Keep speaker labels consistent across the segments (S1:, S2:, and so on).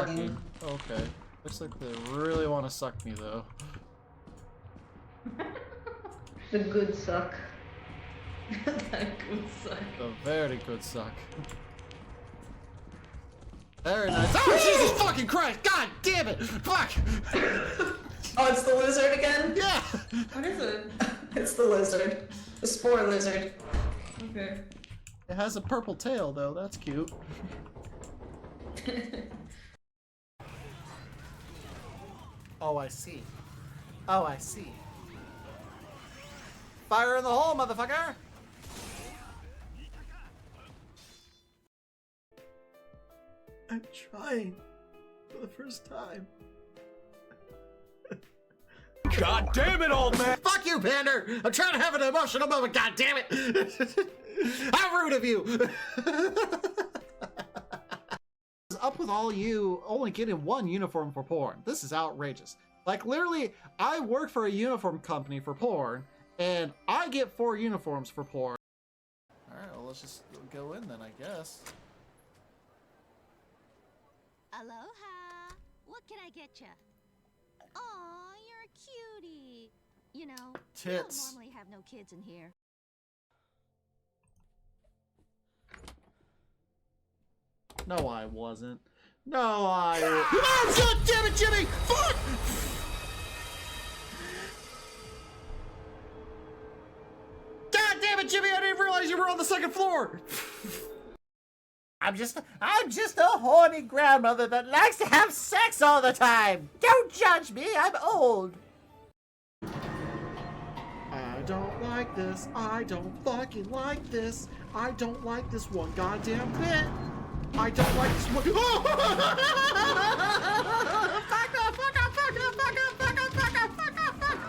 S1: sucking. Okay. Looks like they really want to suck me, though.
S2: The good suck. That good suck.
S1: The very good suck. Very nice. Oh, Jesus fucking Christ! God damn it! Fuck!
S2: Oh, it's the lizard again?
S1: Yeah!
S2: What is it? It's the lizard. The spore lizard. Okay.
S1: It has a purple tail, though. That's cute. Oh, I see. Oh, I see. Fire in the hole, motherfucker! I'm trying for the first time.
S3: God damn it, old man!
S1: Fuck you, Pander! I'm trying to have an emotional moment, god damn it! How rude of you! Up with all you only getting one uniform for porn. This is outrageous. Like, literally, I work for a uniform company for porn, and I get 4 uniforms for porn. Alright, well, let's just go in then, I guess.
S4: Aloha! What can I get you? Aw, you're a cutie. You know, we don't
S1: Tits.
S4: normally have no kids in here.
S1: No, I wasn't. No, I... Oh, God damn it, Jimmy! Fuck! God damn it, Jimmy! I didn't realize you were on the 2nd floor! I'm just a horny grandmother that likes to have sex all the time! Don't judge me, I'm old! I don't like this. I don't fucking like this. I don't like this one goddamn bit. I don't like this one. Oh! Fuck off, fuck off, fuck off, fuck off, fuck off, fuck off, fuck off, fuck off.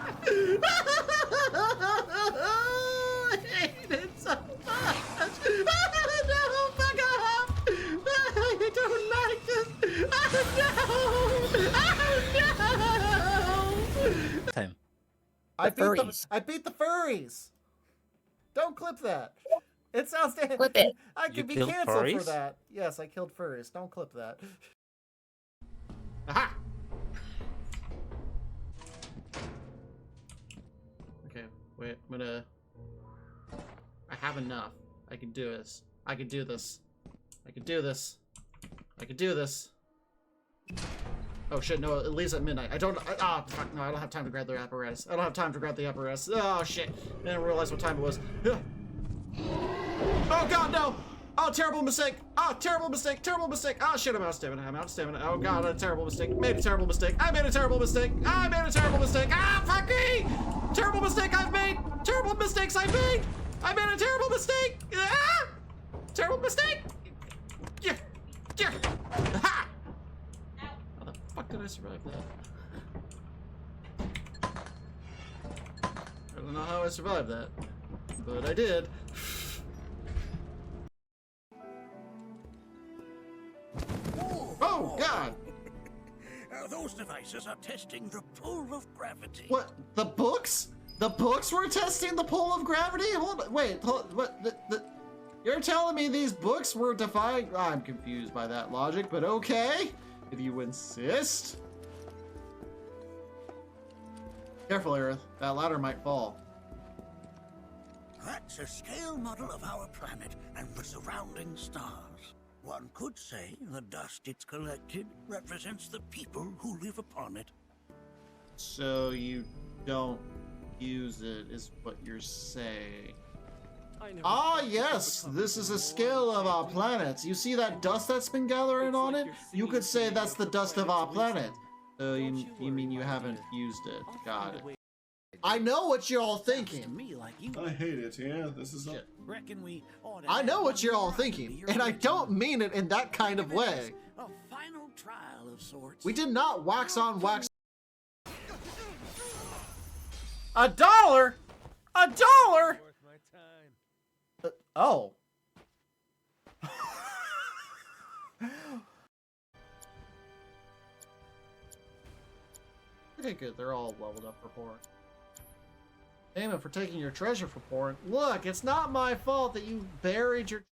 S1: I hate it so much. No, fuck off. I don't like this. Oh, no.
S3: Time.
S1: I beat the furries. Don't clip that. It sounds damn.
S5: Clip it.
S1: I
S3: You
S1: could be
S3: killed
S1: canceled for
S3: furries?
S1: that. Yes, I killed furries. Don't clip that. Aha! Okay, wait. I'm gonna. I have enough. I can do this. I can do this. I can do this. I can do this. Oh shit, no, it leaves at midnight. Fuck, no, I don't have time to grab the apparatus. I don't have time to grab the apparatus. Oh shit, I didn't realize what time it was. Oh god, no! Oh, terrible mistake! Oh, terrible mistake, terrible mistake! Oh shit, I'm out of stamina, I'm out of stamina. Oh god, a terrible mistake. Made a terrible mistake. I made a terrible mistake. I made a terrible mistake. Ah, fuck me! Terrible mistake I've made! Terrible mistakes I've made! I made a terrible mistake! Ah! Terrible mistake! Yeah! Yeah! Ha! How the fuck did I survive that? I don't know how I survived that, but I did. Oh god!
S6: Those devices are testing the pull of gravity.
S1: What? The books? The books were testing the pull of gravity? Hold on, wait, what? You're telling me these books were defying? I'm confused by that logic, but okay, if you insist. Careful, Aerith. That ladder might fall.
S6: That's a scale model of our planet and the surrounding stars. One could say the dust it's collected represents the people who live upon it.
S1: So you don't use it, is what you're saying. Ah, yes, this is a scale of our planet. You see that dust that's been gathering on it? You could say that's the dust of our planet. So you mean you haven't used it? Got it. I know what you're all thinking.
S7: I hate it, yeah. This is a...
S1: I know what you're all thinking, and I don't mean it in that kind of way.
S6: A final trial of sorts.
S1: We did not wax on, wax. $1? $1? Oh. Okay, good. They're all leveled up for porn. Damn it for taking your treasure for porn. Look, it's not my fault that you buried your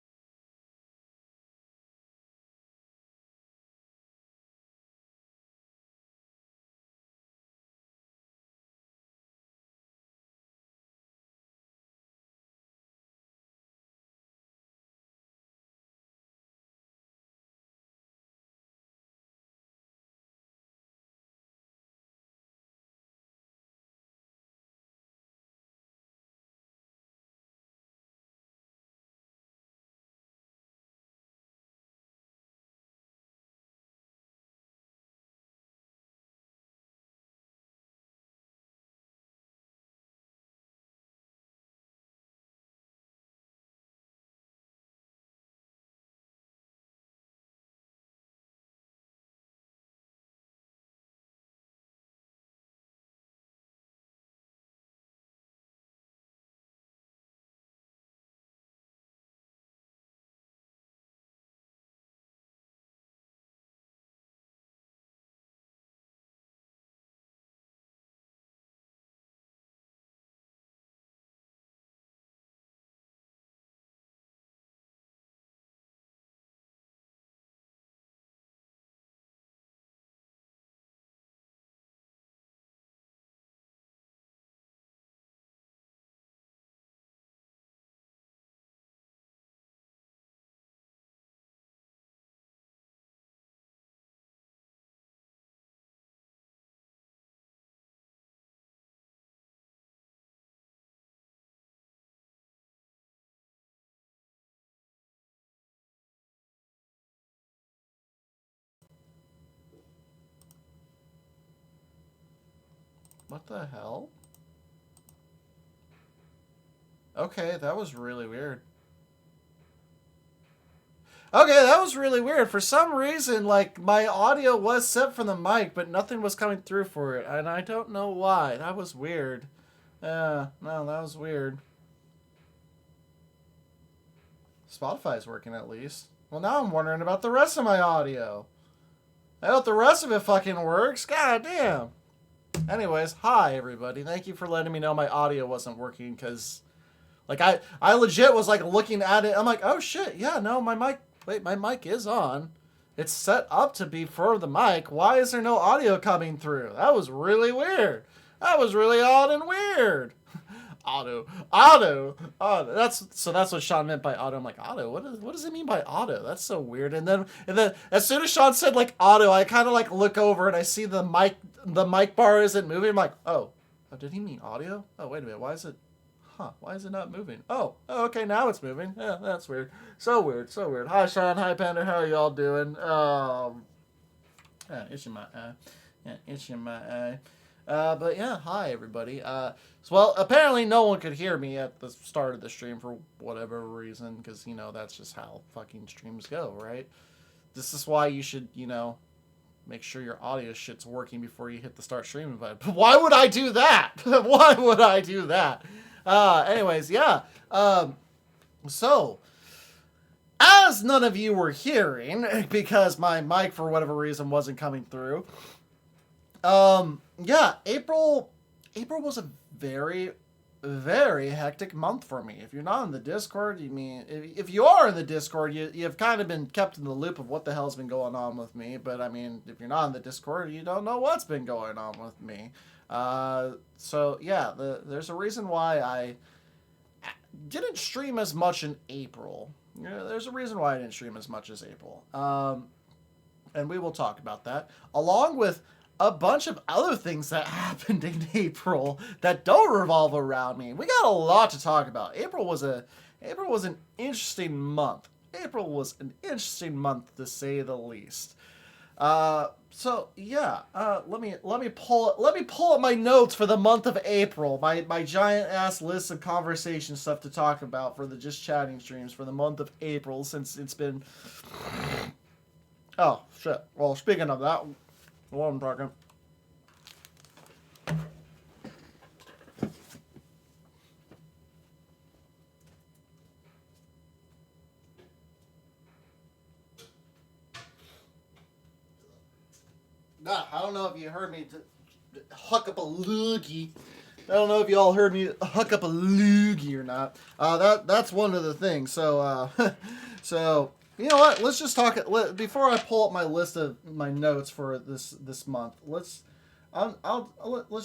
S5: What the hell? Okay, that was really weird. Okay, that was really weird. For some reason, like, my audio was set from the mic, but nothing was coming through for it. And I don't know why. That was weird. No, that was weird. Spotify's working at least. Well, now I'm wondering about the rest of my audio. I hope the rest of it fucking works. God damn. Anyways, hi, everybody. Thank you for letting me know my audio wasn't working, because, like, I legit was, like, looking at it. I'm like, oh, shit. Yeah, no, my mic... Wait, my mic is on. It's set up to be for the mic. Why is there no audio coming through? That was really weird. That was really odd and weird. Auto. That's what Sean meant by auto. I'm like, auto? What does it mean by auto? That's so weird. And then as soon as Sean said, like, auto, I kind of, like, look over and I see the mic bar isn't moving. I'm like, oh, did he mean audio? Oh, wait a minute. Why is it not moving? Oh, okay, now it's moving. Yeah, that's weird. So weird. Hi, Sean. Hi, Panda. How are y'all doing? Itching my eye. Yeah, itching my eye. But yeah, hi, everybody. Well, apparently no one could hear me at the start of the stream for whatever reason, because, you know, that's just how fucking streams go, right? This is why you should, you know, make sure your audio shit's working before you hit the start streaming button. But why would I do that? Why would I do that? Anyways, yeah. So, as none of you were hearing, because my mic, for whatever reason, wasn't coming through, yeah, April was a very, very hectic month for me. If you're not in the Discord, if you are in the Discord, you've kind of been kept in the loop of what the hell's been going on with me. But, I mean, if you're not in the Discord, you don't know what's been going on with me. So, yeah, there's a reason why I didn't stream as much in April. There's a reason why I didn't stream as much as April. And we will talk about that, along with a bunch of other things that happened in April that don't revolve around me. We got a lot to talk about. April was an interesting month. April was an interesting month, to say the least. So yeah, let me pull up my notes for the month of April. My giant ass list of conversation stuff to talk about for the Just Chatting streams for the month of April, since it's been... Oh shit. Well, speaking of that, what I'm talking. I don't know if you heard me huck up a loogie. I don't know if you all heard me huck up a loogie or not. That's one of the things. So, so you know what? Let's just talk. Before I pull up my list of my notes for this month, let's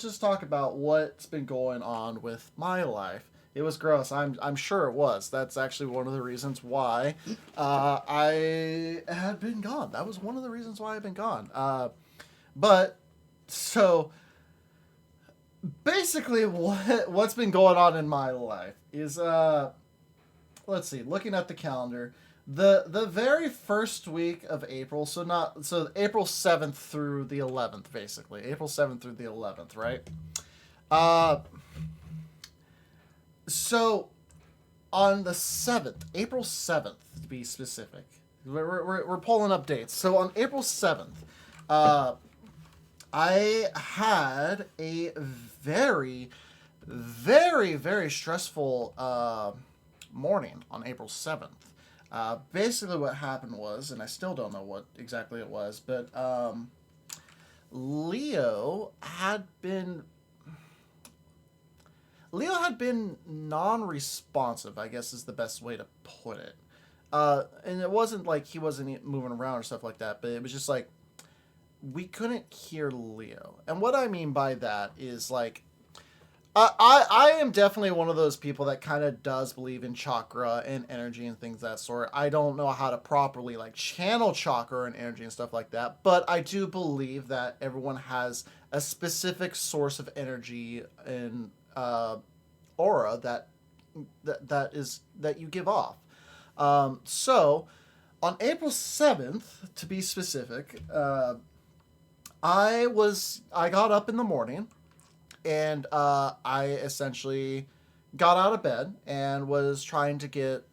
S5: just talk about what's been going on with my life. It was gross. I'm sure it was. That's actually one of the reasons why I had been gone. That was one of the reasons why I've been gone. But so basically what's been going on in my life is let's see, looking at the calendar, the very first week of April, so April 7th through the 11th, basically. April 7th through the 11th, right? So on the 7th, April 7th to be specific, we're pulling up dates. So on April 7th, I had a very, very, very stressful morning on April 7th. Basically what happened was, and I still don't know what exactly it was, but Leo had been non-responsive, I guess is the best way to put it. And it wasn't like he wasn't moving around or stuff like that, but it was just like, we couldn't hear Leo. And what I mean by that is, like, I am definitely one of those people that kind of does believe in chakra and energy and things of that sort. I don't know how to properly, like, channel chakra and energy and stuff like that, but I do believe that everyone has a specific source of energy and aura that you give off. So on April 7th, to be specific, I got up in the morning, and I essentially got out of bed and was trying to get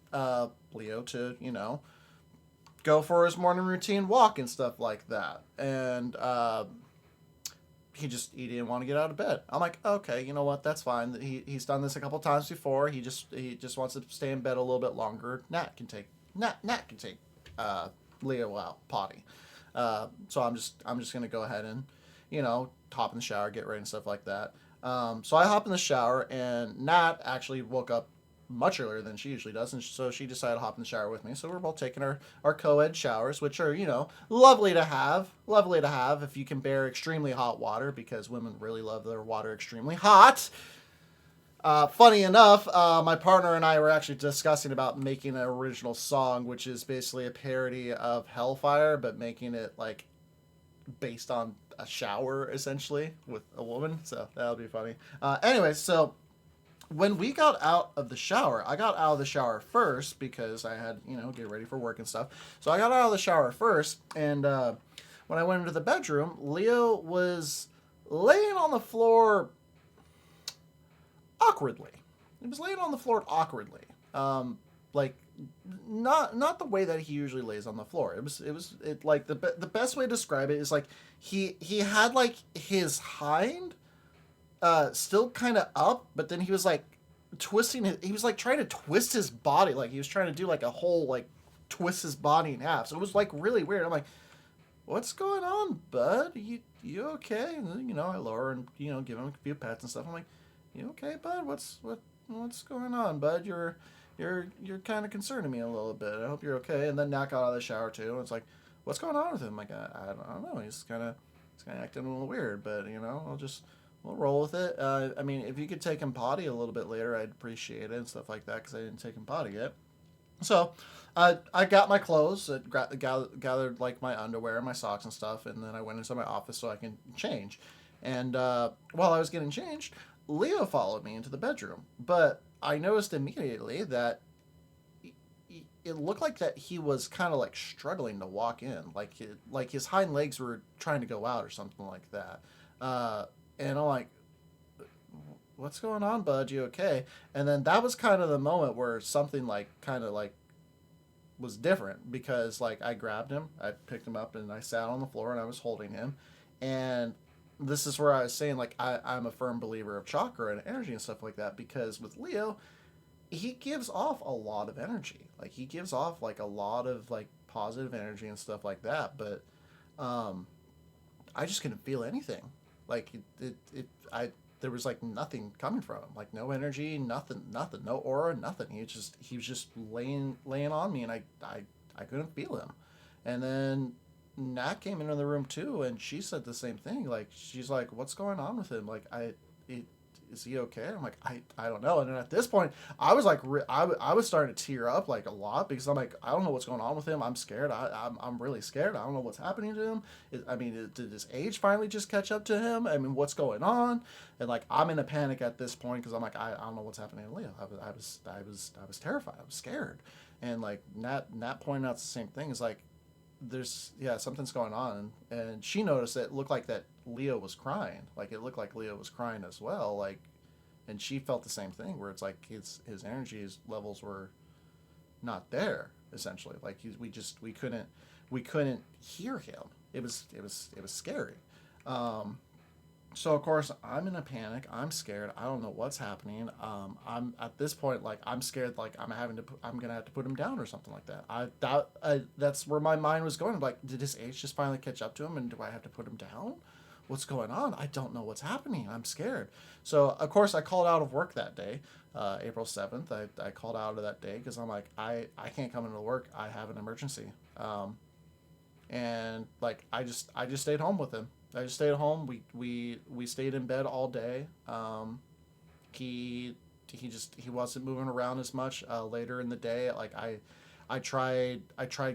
S5: Leo to, you know, go for his morning routine walk and stuff like that. And he didn't want to get out of bed. I'm like, okay, you know what? That's fine. He's done this a couple times before. He just wants to stay in bed a little bit longer. Nat can take Leo out potty. So I'm just gonna go ahead and, you know, hop in the shower, get ready and stuff like that. So I hop in the shower, and Nat actually woke up much earlier than she usually does, and so she decided to hop in the shower with me. So we're both taking our co-ed showers, which are, you know, lovely to have if you can bear extremely hot water, because women really love their water extremely hot. Funny enough, my partner and I were actually discussing about making an original song, which is basically a parody of Hellfire, but making it like based on a shower, essentially, with a woman. So that'll be funny. Anyway, so when we got out of the shower, I got out of the shower first because I had, you know, get ready for work and stuff. So I got out of the shower first, and when I went into the bedroom, Leo was laying on the floor awkwardly. He was laying on the floor awkwardly. Like not the way that he usually lays on the floor. It was like the best way to describe it is like he had like his hind still kind of up, but then he was like twisting he was like trying to twist his body, like he was trying to do like a whole like twist his body in half. So it was like really weird. I'm like, what's going on, bud? You okay? And then, you know, I lower and, you know, give him a few pets and stuff. I'm like, you okay, bud? What's going on, bud? You're kind of concerning me a little bit. I hope you're okay. And then Nat got out of the shower too, and it's like, what's going on with him? Like, I don't know. He's kind of acting a little weird, but, you know, we'll roll with it. I mean, if you could take him potty a little bit later, I'd appreciate it and stuff like that, because I didn't take him potty yet. So I got my clothes, gathered like my underwear and my socks and stuff, and then I went into my office so I can change. And while I was getting changed, Leo followed me into the bedroom, but I noticed immediately that it looked like that he was kind of like struggling to walk in, like his hind legs were trying to go out or something like that. And I'm like, what's going on, bud? You okay? And then that was kind of the moment where something like kind of like was different, because like I grabbed him, I picked him up, and I sat on the floor and I was holding him. And this is where I was saying, like, I'm a firm believer of chakra and energy and stuff like that, because with Leo, he gives off a lot of energy. Like, he gives off like a lot of like positive energy and stuff like that. But I just couldn't feel anything. Like there was like nothing coming from him, like no energy, nothing, no aura, nothing. He was just laying on me, and I couldn't feel him. And then Nat came into the room too, and she said the same thing. Like, she's like, what's going on with him? Like, is he okay? I'm like, I don't know. And then at this point, I was like, I was starting to tear up like a lot, because I'm like, I don't know what's going on with him. I'm scared. I'm really scared. I don't know what's happening to him. Did his age finally just catch up to him? I mean, what's going on? And like, I'm in a panic at this point, because I'm like, I don't know what's happening to Leo. I was terrified. I was scared. And like Nat pointed out the same thing. Is like, something's going on. And she noticed that it looked like that Leo was crying. Like, it looked like Leo was crying as well. Like, and she felt the same thing, where it's like his energy levels were not there, essentially. Like, we couldn't hear him. It was scary. So of course I'm in a panic. I'm scared. I don't know what's happening. I'm at this point, like, I'm scared. Like, I'm gonna have to put him down or something like that. That's where my mind was going. I'm like, did his age just finally catch up to him, and do I have to put him down? What's going on? I don't know what's happening. I'm scared. So of course I called out of work that day, April 7th. I called out of that day, because I'm like, I can't come into work. I have an emergency. And like, I just stayed home with him. I just stayed home. We stayed in bed all day. He wasn't moving around as much. Later in the day, like I tried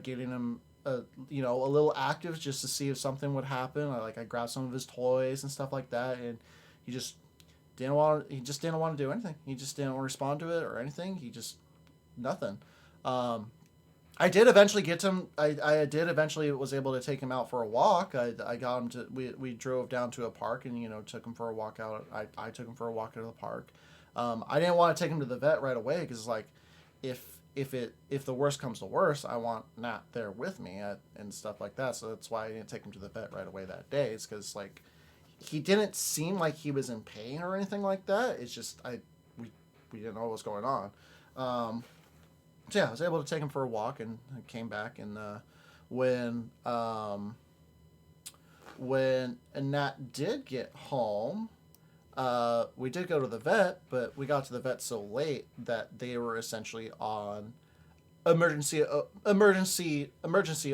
S5: getting him a little active, just to see if something would happen. I grabbed some of his toys and stuff like that, and he just didn't want to do anything. He just didn't respond to it or anything. He just nothing. I did eventually get him. I did eventually was able to take him out for a walk. I got him to. We drove down to a park and took him for a walk out. I took him for a walk out of the park. I didn't want to take him to the vet right away because like, if the worst comes to worst, I want Nat there with me and stuff like that. So that's why I didn't take him to the vet right away that day. It's because like, he didn't seem like he was in pain or anything like that. It's just we didn't know what was going on. So yeah, I was able to take him for a walk and I came back and when Nat did get home, we did go to the vet, but we got to the vet so late that they were essentially on emergency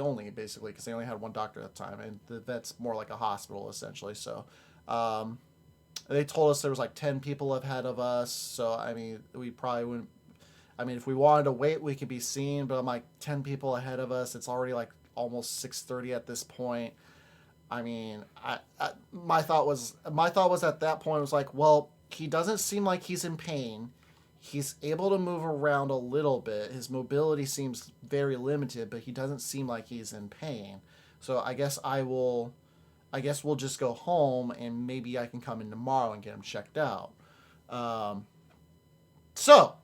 S5: only, basically, because they only had one doctor at the time, and the vet's more like a hospital essentially. So they told us there was like 10 people ahead of us. So I mean, we probably wouldn't. I mean, if we wanted to wait, we could be seen, but I'm like 10 people ahead of us. It's already like almost 6:30 at this point. I mean, my thought was at that point was like, well, he doesn't seem like he's in pain. He's able to move around a little bit. His mobility seems very limited, but he doesn't seem like he's in pain. So I guess we'll just go home and maybe I can come in tomorrow and get him checked out. So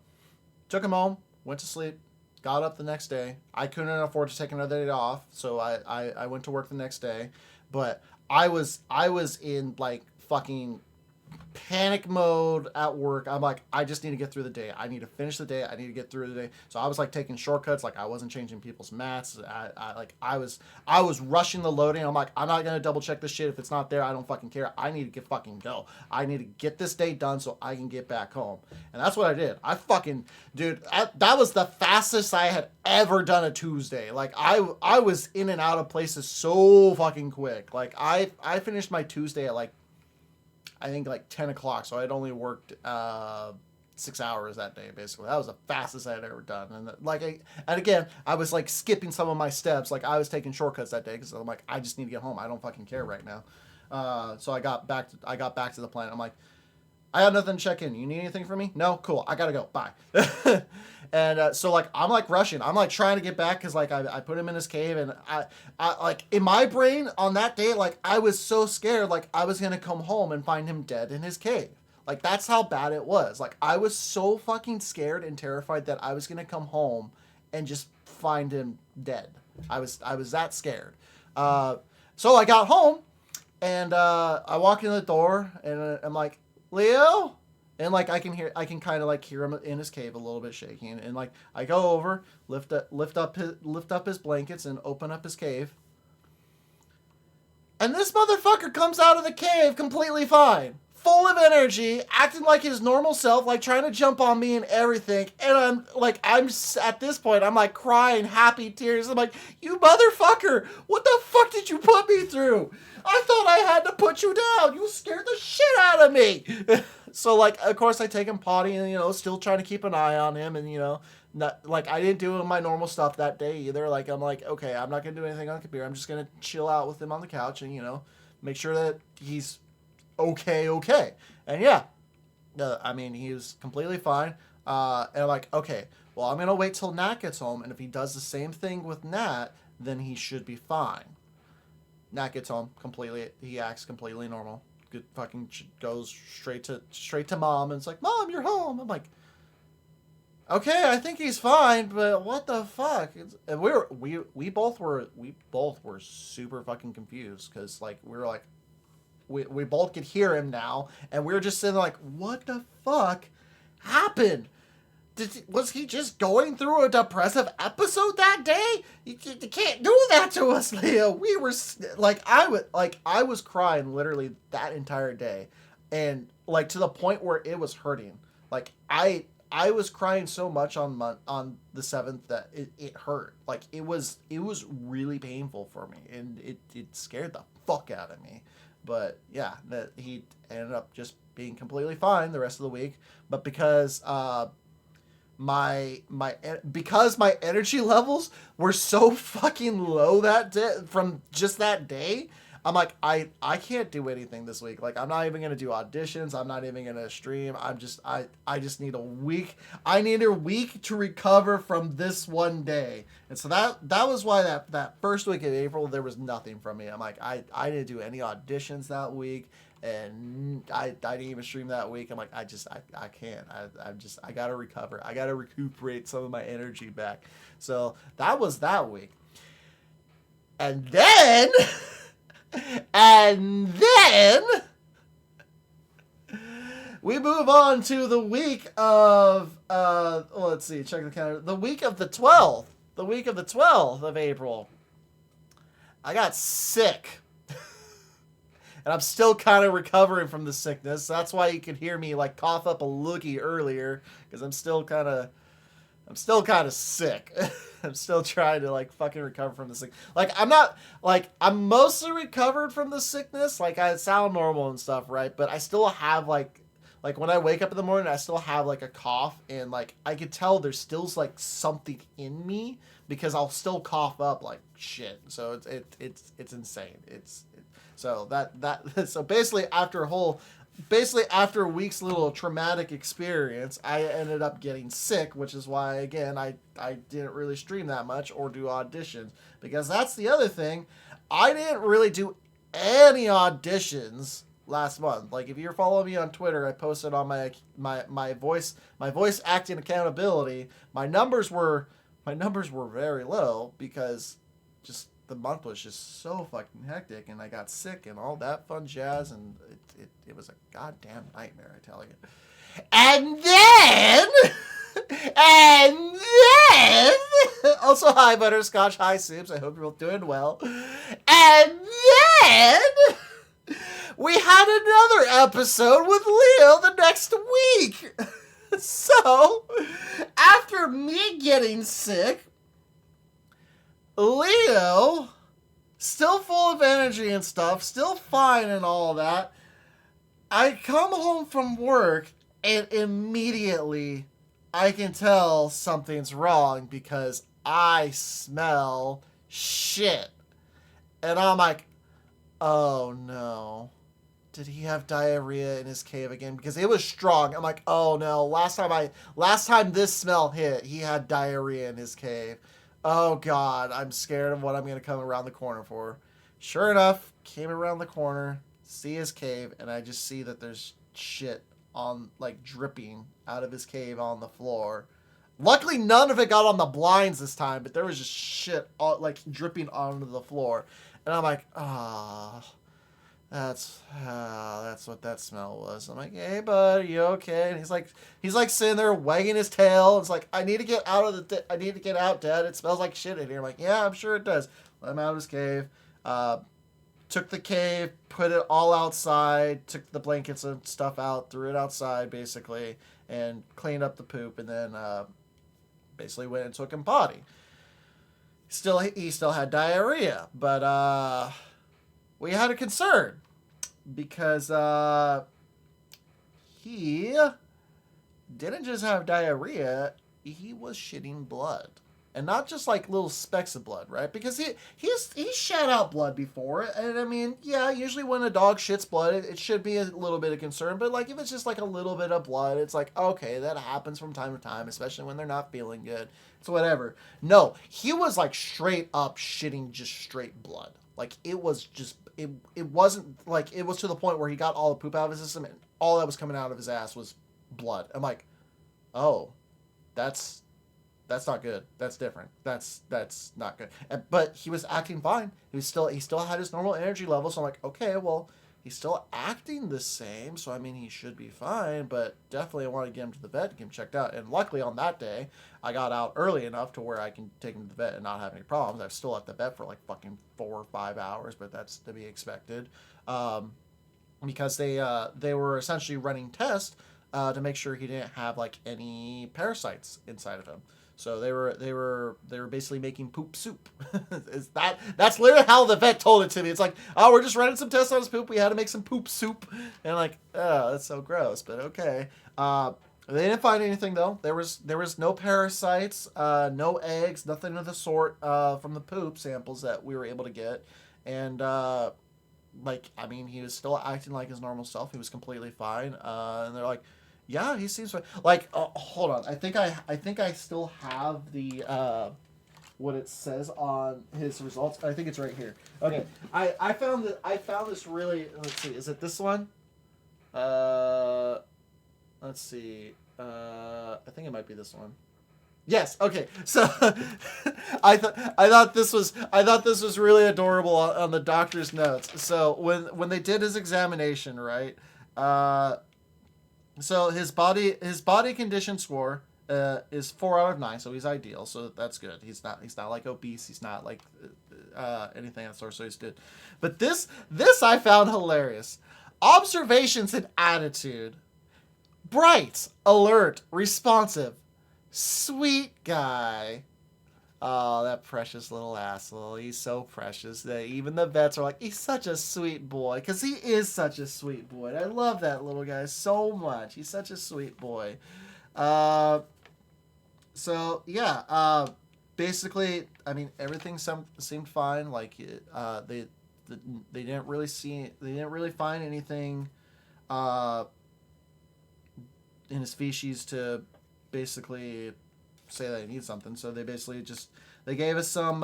S5: took him home, went to sleep, got up the next day. I couldn't afford to take another day off, so I went to work the next day. But I was in like fucking panic mode at work. I'm like, I just need to get through the day. I need to finish the day. I need to get through the day. So I was like taking shortcuts. Like I wasn't changing people's mats. I was rushing the loading. I'm like, I'm not gonna double check this shit if it's not there. I don't fucking care. I need to get fucking go. I need to get this day done so I can get back home. And that's what I did. That was the fastest I had ever done a Tuesday. Like I was in and out of places so fucking quick. Like I finished my Tuesday at like, I think like 10 o'clock, so I'd only worked 6 hours that day, basically. That was the fastest I had ever done. And again, I was like skipping some of my steps. Like I was taking shortcuts that day because I'm like, I just need to get home. I don't fucking care right now. So I got back to the planet. I'm like, I got nothing to check in. You need anything from me? No? Cool. I gotta go. Bye. And so like I'm like rushing. I'm like trying to get back because like I put him in his cave and I like in my brain on that day, like I was so scared like I was gonna come home and find him dead in his cave. Like that's how bad it was. Like I was so fucking scared and terrified that I was gonna come home and just find him dead. I was that scared. So I got home and I walk in the door and I'm like, Leo? And like I can kind of like hear him in his cave a little bit shaking, and like I go over, lift up his blankets and open up his cave. And this motherfucker comes out of the cave completely fine, full of energy, acting like his normal self, like trying to jump on me and everything. And I'm at this point, I'm like crying, happy tears. I'm like, you motherfucker, what the fuck did you put me through? I thought I had to put you down. You scared the shit out of me. So like, of course I take him potty and, still trying to keep an eye on him and, not like I didn't do my normal stuff that day either. Like, I'm like, okay, I'm not going to do anything on the computer. I'm just going to chill out with him on the couch and, make sure that he's okay. And yeah, I mean, he was completely fine. And I'm like, okay, well, I'm going to wait till Nat gets home. And if he does the same thing with Nat, then he should be fine. Nat gets home he acts completely normal. Good fucking goes straight to mom and it's like, Mom, you're home. I'm like, okay, I think he's fine, but what the fuck? And we both were super fucking confused because like we were like we both could hear him now and we were just sitting like, what the fuck happened? Was he just going through a depressive episode that day? You can't do that to us, Leo. We were like, I was crying literally that entire day, and like to the point where it was hurting. Like I was crying so much on the 7th that it hurt. Like it was really painful for me, and it scared the fuck out of me. But yeah, that he ended up just being completely fine the rest of the week. But because my energy levels were so fucking low that day from just that day, I'm like, I can't do anything this week. Like, I'm not even gonna do auditions. I'm not even gonna stream. I just need a week. I need a week to recover from this one day. And so that was why that first week of April there was nothing from me. I'm like, I didn't do any auditions that week, and I didn't even stream that week. I'm like, I can't. I gotta recover. I gotta recuperate some of my energy back. So that was that week. And then we move on to the week of let's see, check the calendar. The week of the 12th. The week of the 12th of April. I got sick. And I'm still kind of recovering from the sickness. That's why you could hear me like cough up a loogie earlier, because I'm still kind of sick. I'm still trying to like fucking recover from the sick. Like I'm mostly recovered from the sickness. Like I sound normal and stuff, right? But I still have like when I wake up in the morning, I still have like a cough, and like I could tell there's still like something in me, because I'll still cough up like shit. So it's insane. So so basically after a week's little traumatic experience, I ended up getting sick, which is why, again, I didn't really stream that much or do auditions, because that's the other thing. I didn't really do any auditions last month. Like, if you're following me on Twitter, I posted on my voice acting accountability. My numbers were very low, because just the month was just so fucking hectic, and I got sick and all that fun jazz, and it was a goddamn nightmare, I tell you. And then, also hi Butterscotch, hi Sips, I hope you're both doing well. And then we had another episode with Leo the next week. So, after me getting sick, Leo, still full of energy and stuff, still fine and all that, I come home from work and immediately I can tell something's wrong, because I smell shit. And I'm like, oh no. Did he have diarrhea in his cave again? Because it was strong. I'm like, oh no. Last time this smell hit, he had diarrhea in his cave. Oh God, I'm scared of what I'm going to come around the corner for. Sure enough, came around the corner, see his cave, and I just see that there's shit on, like, dripping out of his cave on the floor. Luckily, none of it got on the blinds this time, but there was just shit, like, dripping onto the floor. And I'm like, that's what that smell was. I'm like, hey bud, are you okay? And he's like sitting there wagging his tail. It's like, I need to get out, Dad. It smells like shit in here. I'm like, yeah, I'm sure it does. Let him out of his cave. Took the cave, put it all outside, took the blankets and stuff out, threw it outside basically, and cleaned up the poop, and then basically went and took him potty. He still had diarrhea, but we had a concern, because he didn't just have diarrhea, he was shitting blood. And not just like little specks of blood, right? Because he's shat out blood before. And I mean, yeah, usually when a dog shits blood, it should be a little bit of concern. But like if it's just like a little bit of blood, it's like, okay, that happens from time to time, especially when they're not feeling good. It's whatever. No, he was like straight up shitting just straight blood. Like it was just, it wasn't like, it was to the point where he got all the poop out of his system and all that was coming out of his ass was blood. I'm like, oh, that's not good. That's different. That's not good. But he was acting fine. He still had his normal energy level. So I'm like, okay, well, he's still acting the same. So I mean, he should be fine. But definitely, I want to get him to the vet, get him checked out. And luckily, on that day, I got out early enough to where I can take him to the vet and not have any problems. I was still at the vet for like fucking 4 or 5 hours, but that's to be expected, because they were essentially running tests to make sure he didn't have like any parasites inside of him. So they were basically making poop soup. That's literally how the vet told it to me. It's like, oh, we're just running some tests on his poop. We had to make some poop soup. And I'm like, oh, that's so gross, but okay. They didn't find anything though. There was no parasites, no eggs, nothing of the sort from the poop samples that we were able to get. And like, I mean, he was still acting like his normal self. He was completely fine. And they're like, yeah, he seems fine. Like, hold on. I think I still have the, what it says on his results. I think it's right here. Okay. I found this really, let's see. Is it this one? Let's see. I think it might be this one. Yes. Okay. So I thought this was really adorable on the doctor's notes. So when they did his examination, right? So his body condition score is 4 out of 9. So he's ideal. So that's good. He's not like obese. He's not like anything of that sort. So he's good. But this I found hilarious. Observations and attitude. Bright, alert, responsive. Sweet guy. Oh, that precious little asshole. He's so precious that even the vets are like, he's such a sweet boy. Because he is such a sweet boy. I love that little guy so much. He's such a sweet boy. So, yeah. Basically, I mean, everything seemed fine. Like, they didn't really find anything in his feces to basically say that he needs something. So they basically they gave us some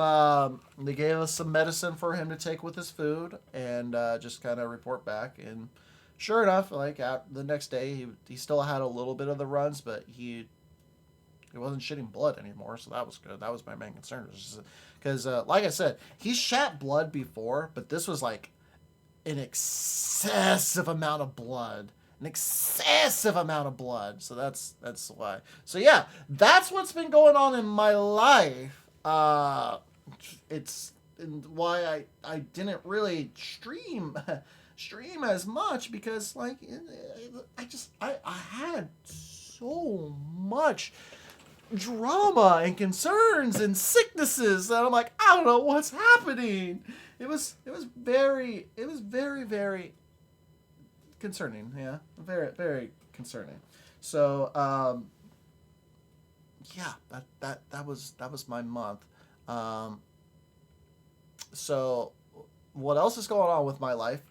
S5: medicine for him to take with his food, and just kind of report back. And sure enough, like the next day, he still had a little bit of the runs, but he wasn't shitting blood anymore. So that was good. That was my main concern, because like I said, he's shat blood before, but this was like an excessive amount of blood. An excessive amount of blood. So that's why. So yeah, that's what's been going on in my life. It's why I didn't really stream as much, because like I had so much drama and concerns and sicknesses that I'm like, I don't know what's happening. It was very concerning. Yeah, very, very concerning. So yeah, that was my month. So what else is going on with my life?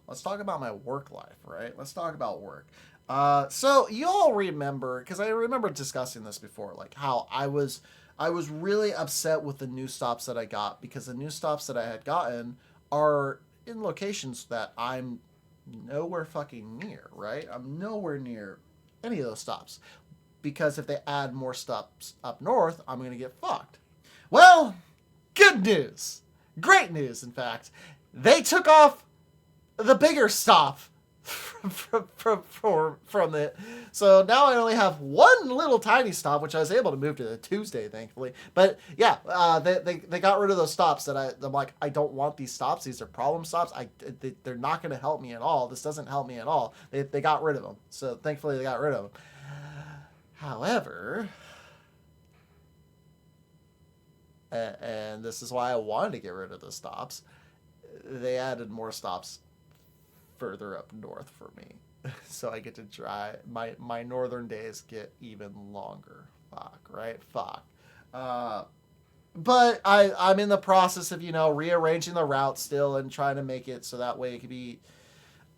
S5: Let's talk about my work life, right? Let's talk about work. So you all remember, because I remember discussing this before, like how I was really upset with the new stops that I got, because the new stops that I had gotten are in locations that I'm nowhere fucking near, right? I'm nowhere near any of those stops, because if they add more stops up north, I'm going to get fucked. Well, good news. Great news, in fact. They took off the bigger stop from it. So now I only have one little tiny stop, which I was able to move to the Tuesday, thankfully. But yeah, they got rid of those stops that I'm like, I don't want these stops. These are problem stops. They're not going to help me at all. This doesn't help me at all. They got rid of them. So thankfully they got rid of them. However, and this is why I wanted to get rid of the stops, they added more stops further up north for me. So I get to try, my northern days get even longer. Fuck, right? Fuck. But I'm in the process of, rearranging the route still and trying to make it so that way it can be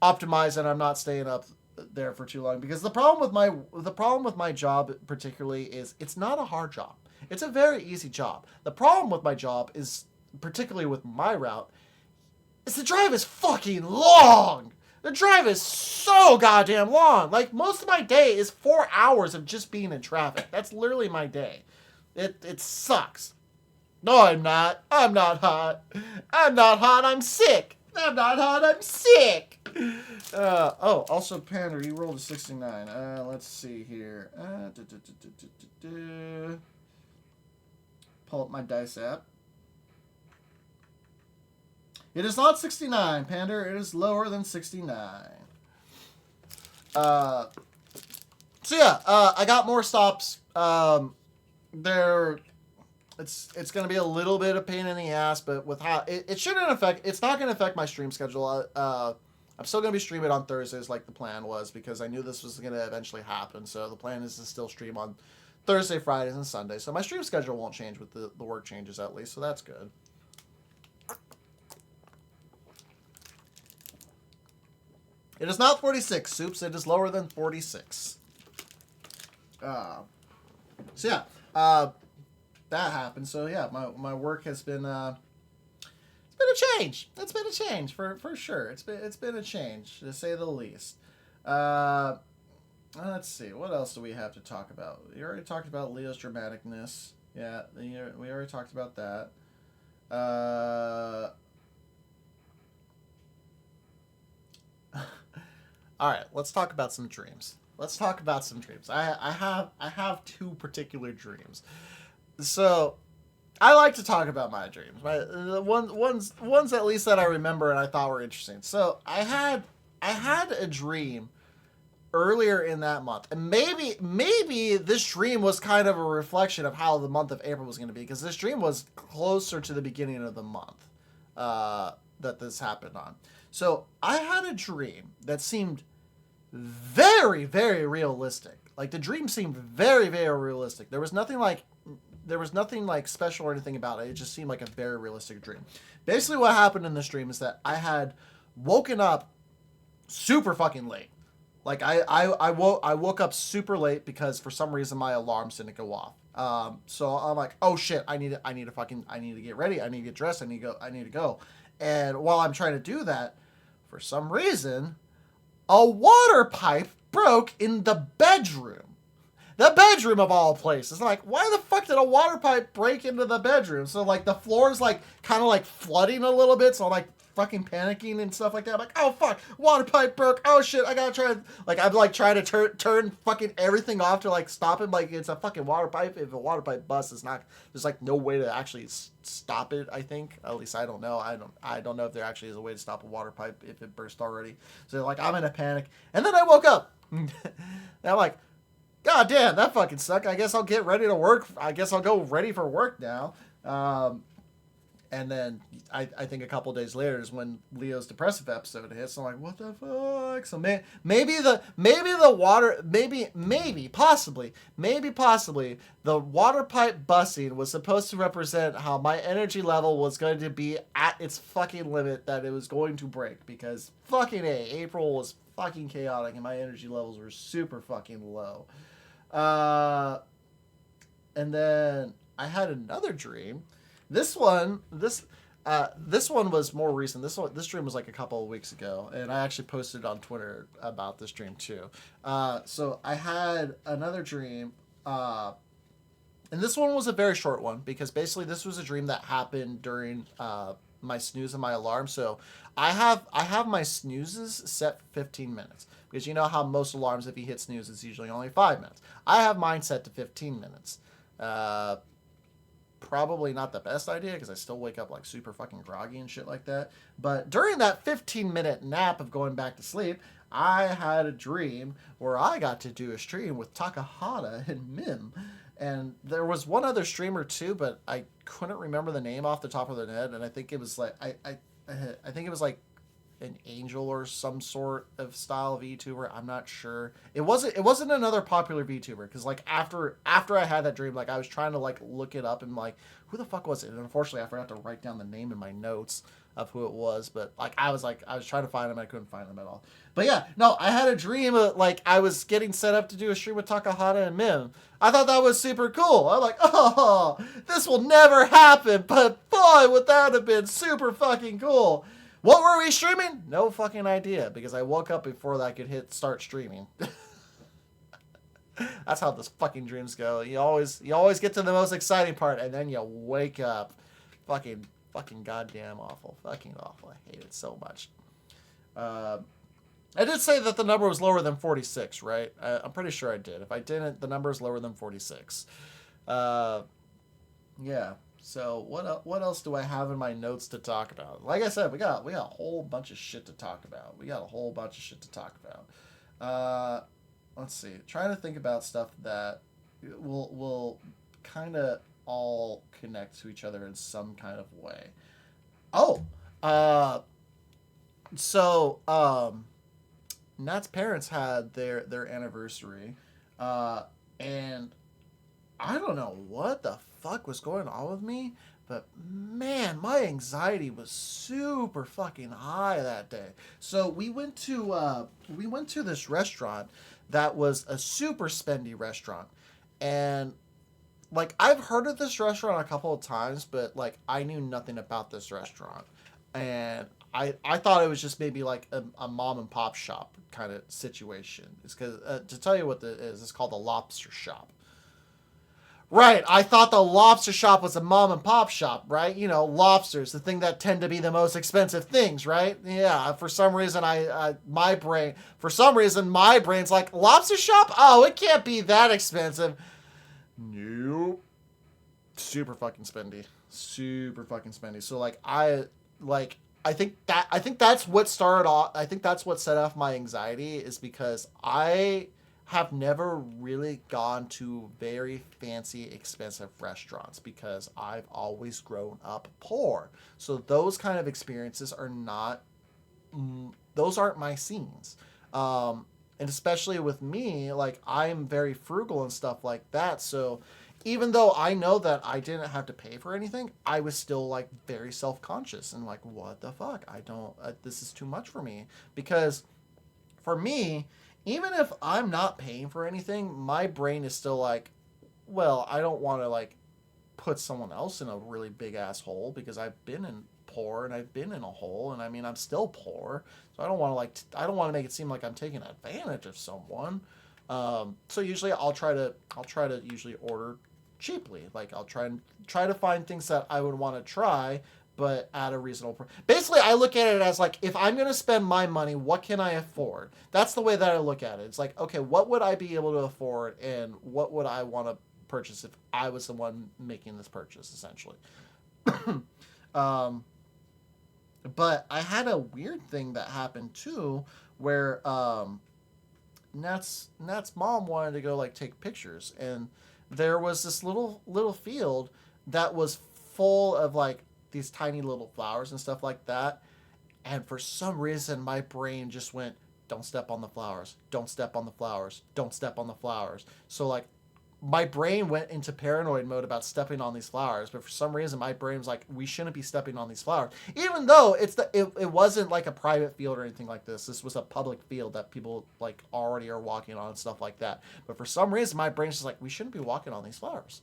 S5: optimized and I'm not staying up there for too long. Because the problem with my job particularly is it's not a hard job. It's a very easy job. The problem with my job is, particularly with my route, is the drive is fucking long. The drive is so goddamn long. Like, most of my day is 4 hours of just being in traffic. That's literally my day. It sucks. No, I'm not. I'm not hot. I'm not hot. I'm sick. I'm not hot. I'm sick. Also, Panda, you rolled a 69. Let's see here. Pull up my dice app. It is not 69, Pander. It is lower than 69. So yeah, I got more stops. It's gonna be a little bit of pain in the ass, but with how it shouldn't affect. It's not gonna affect my stream schedule. I'm still gonna be streaming on Thursdays like the plan was, because I knew this was gonna eventually happen. So the plan is to still stream on Thursday, Fridays, and Sundays. So my stream schedule won't change with the work changes, at least. So that's good. It is not 46, Soups. It is lower than 46. So yeah, that happened. So yeah, my work has been it's been a change. It's been a change for sure. It's been a change to say the least. Let's see, what else do we have to talk about? We already talked about Leo's dramaticness. Yeah, we already talked about that. All right, let's talk about some dreams. Let's talk about some dreams. I have two particular dreams. So, I like to talk about my dreams. The ones at least that I remember and I thought were interesting. So, I had a dream earlier in that month. And maybe this dream was kind of a reflection of how the month of April was going to be, because this dream was closer to the beginning of the month that this happened on. So I had a dream that seemed very, very realistic. Like, the dream seemed very, very realistic. There was nothing like special or anything about it. It just seemed like a very realistic dream. Basically what happened in this dream is that I had woken up super fucking late. Like, I woke up super late because for some reason my alarms didn't go off. So I'm like, oh shit, I need to get ready. I need to get dressed. I need to go. And while I'm trying to do that, for some reason, a water pipe broke in the bedroom. The bedroom of all places. I'm like, why the fuck did a water pipe break into the bedroom? So like the floor is like kind of like flooding a little bit. So I'm like fucking panicking and stuff like that. I'm like, oh fuck, water pipe broke. Oh shit, I gotta try to, like, I'm like trying to turn fucking everything off to like stop it. Like, it's a fucking water pipe. If a water pipe busts, it's not, there's like no way to actually stop it, I think. At least I don't know. I don't know if there actually is a way to stop a water pipe if it burst already. So like, I'm in a panic. And then I woke up. And I'm like, God damn, that fucking sucked. I guess I'll get ready to work. I guess I'll go ready for work now. And then I think a couple days later is when Leo's depressive episode hits. So I'm like, what the fuck? So possibly the water pipe busting was supposed to represent how my energy level was going to be at its fucking limit, that it was going to break, because fucking April was fucking chaotic and my energy levels were super fucking low. And then I had another dream. This one was more recent. This dream was like a couple of weeks ago, and I actually posted on Twitter about this dream too. So I had another dream, and this one was a very short one, because basically this was a dream that happened during my snooze and my alarm. So I have my snoozes set 15 minutes, because you know how most alarms, if you hit snooze, it's usually only 5 minutes. I have mine set to 15 minutes. Probably not the best idea, because I still wake up like super fucking groggy and shit like that. But during that 15-minute nap of going back to sleep, I had a dream where I got to do a stream with Takahata and Mim. And there was one other streamer too, but I couldn't remember the name off the top of the head. And I think it was like, I think it was like an Angel or some sort of style VTuber. I'm not sure. It wasn't another popular VTuber, because like after I had that dream, like I was trying to like look it up and like, who the fuck was it? And unfortunately I forgot to write down the name in my notes of who it was, but like I was trying to find him and I couldn't find him at all. But yeah, no, I had a dream of, like, I was getting set up to do a stream with Takahata and Mim. I thought that was super cool. I'm like, oh, this will never happen, but boy, would that have been super fucking cool. What were we streaming? No fucking idea, because I woke up before I could hit start streaming. That's how those fucking dreams go. You always get to the most exciting part, and then you wake up. Fucking goddamn awful. Fucking awful. I hate it so much. I did say that the number was lower than 46, right? I'm pretty sure I did. If I didn't, the number is lower than 46. Yeah. So what else do I have in my notes to talk about? Like I said, we got a whole bunch of shit to talk about. Let's see. Trying to think about stuff that will kind of all connect to each other in some kind of way. Nat's parents had their anniversary, and I don't know what the fuck was going on with me, but man, my anxiety was super fucking high that day. So we went to this restaurant that was a super spendy restaurant, and like I've heard of this restaurant a couple of times, but like I knew nothing about this restaurant, and I thought it was just maybe like a mom and pop shop kind of situation. It's because to tell you what it is, it's called the Lobster Shop. Right, I thought the Lobster Shop was a mom and pop shop, right? You know, lobsters, the thing that tend to be the most expensive things, right? Yeah, for some reason my brain's like, lobster shop? Oh, it can't be that expensive. Nope. Super fucking spendy. So I think that's what started off. I think that's what set off my anxiety, is because I have never really gone to very fancy, expensive restaurants because I've always grown up poor. So those kind of experiences aren't my scenes. And especially with me, like I'm very frugal and stuff like that. So even though I know that I didn't have to pay for anything, I was still like very self-conscious and like, what the fuck? This is too much for me. Because for me, even if I'm not paying for anything, my brain is still like, well, I don't want to like put someone else in a really big ass hole, because I've been in poor and I've been in a hole, and I mean, I'm still poor. So I don't want to make it seem like I'm taking advantage of someone. So usually I'll try to usually order cheaply. Like I'll try to find things that I would want to try, but at a reasonable price. Basically, I look at it as like, if I'm going to spend my money, what can I afford? That's the way that I look at it. It's like, okay, what would I be able to afford, and what would I want to purchase if I was the one making this purchase, essentially. But I had a weird thing that happened too, where Nat's mom wanted to go like take pictures, and there was this little field that was full of like these tiny little flowers and stuff like that. And for some reason, my brain just went, don't step on the flowers. Don't step on the flowers. Don't step on the flowers. So like my brain went into paranoid mode about stepping on these flowers. But for some reason, my brain was like, we shouldn't be stepping on these flowers. Even though it wasn't like a private field or anything like this. This was a public field that people like already are walking on and stuff like that. But for some reason, my brain's just like, we shouldn't be walking on these flowers.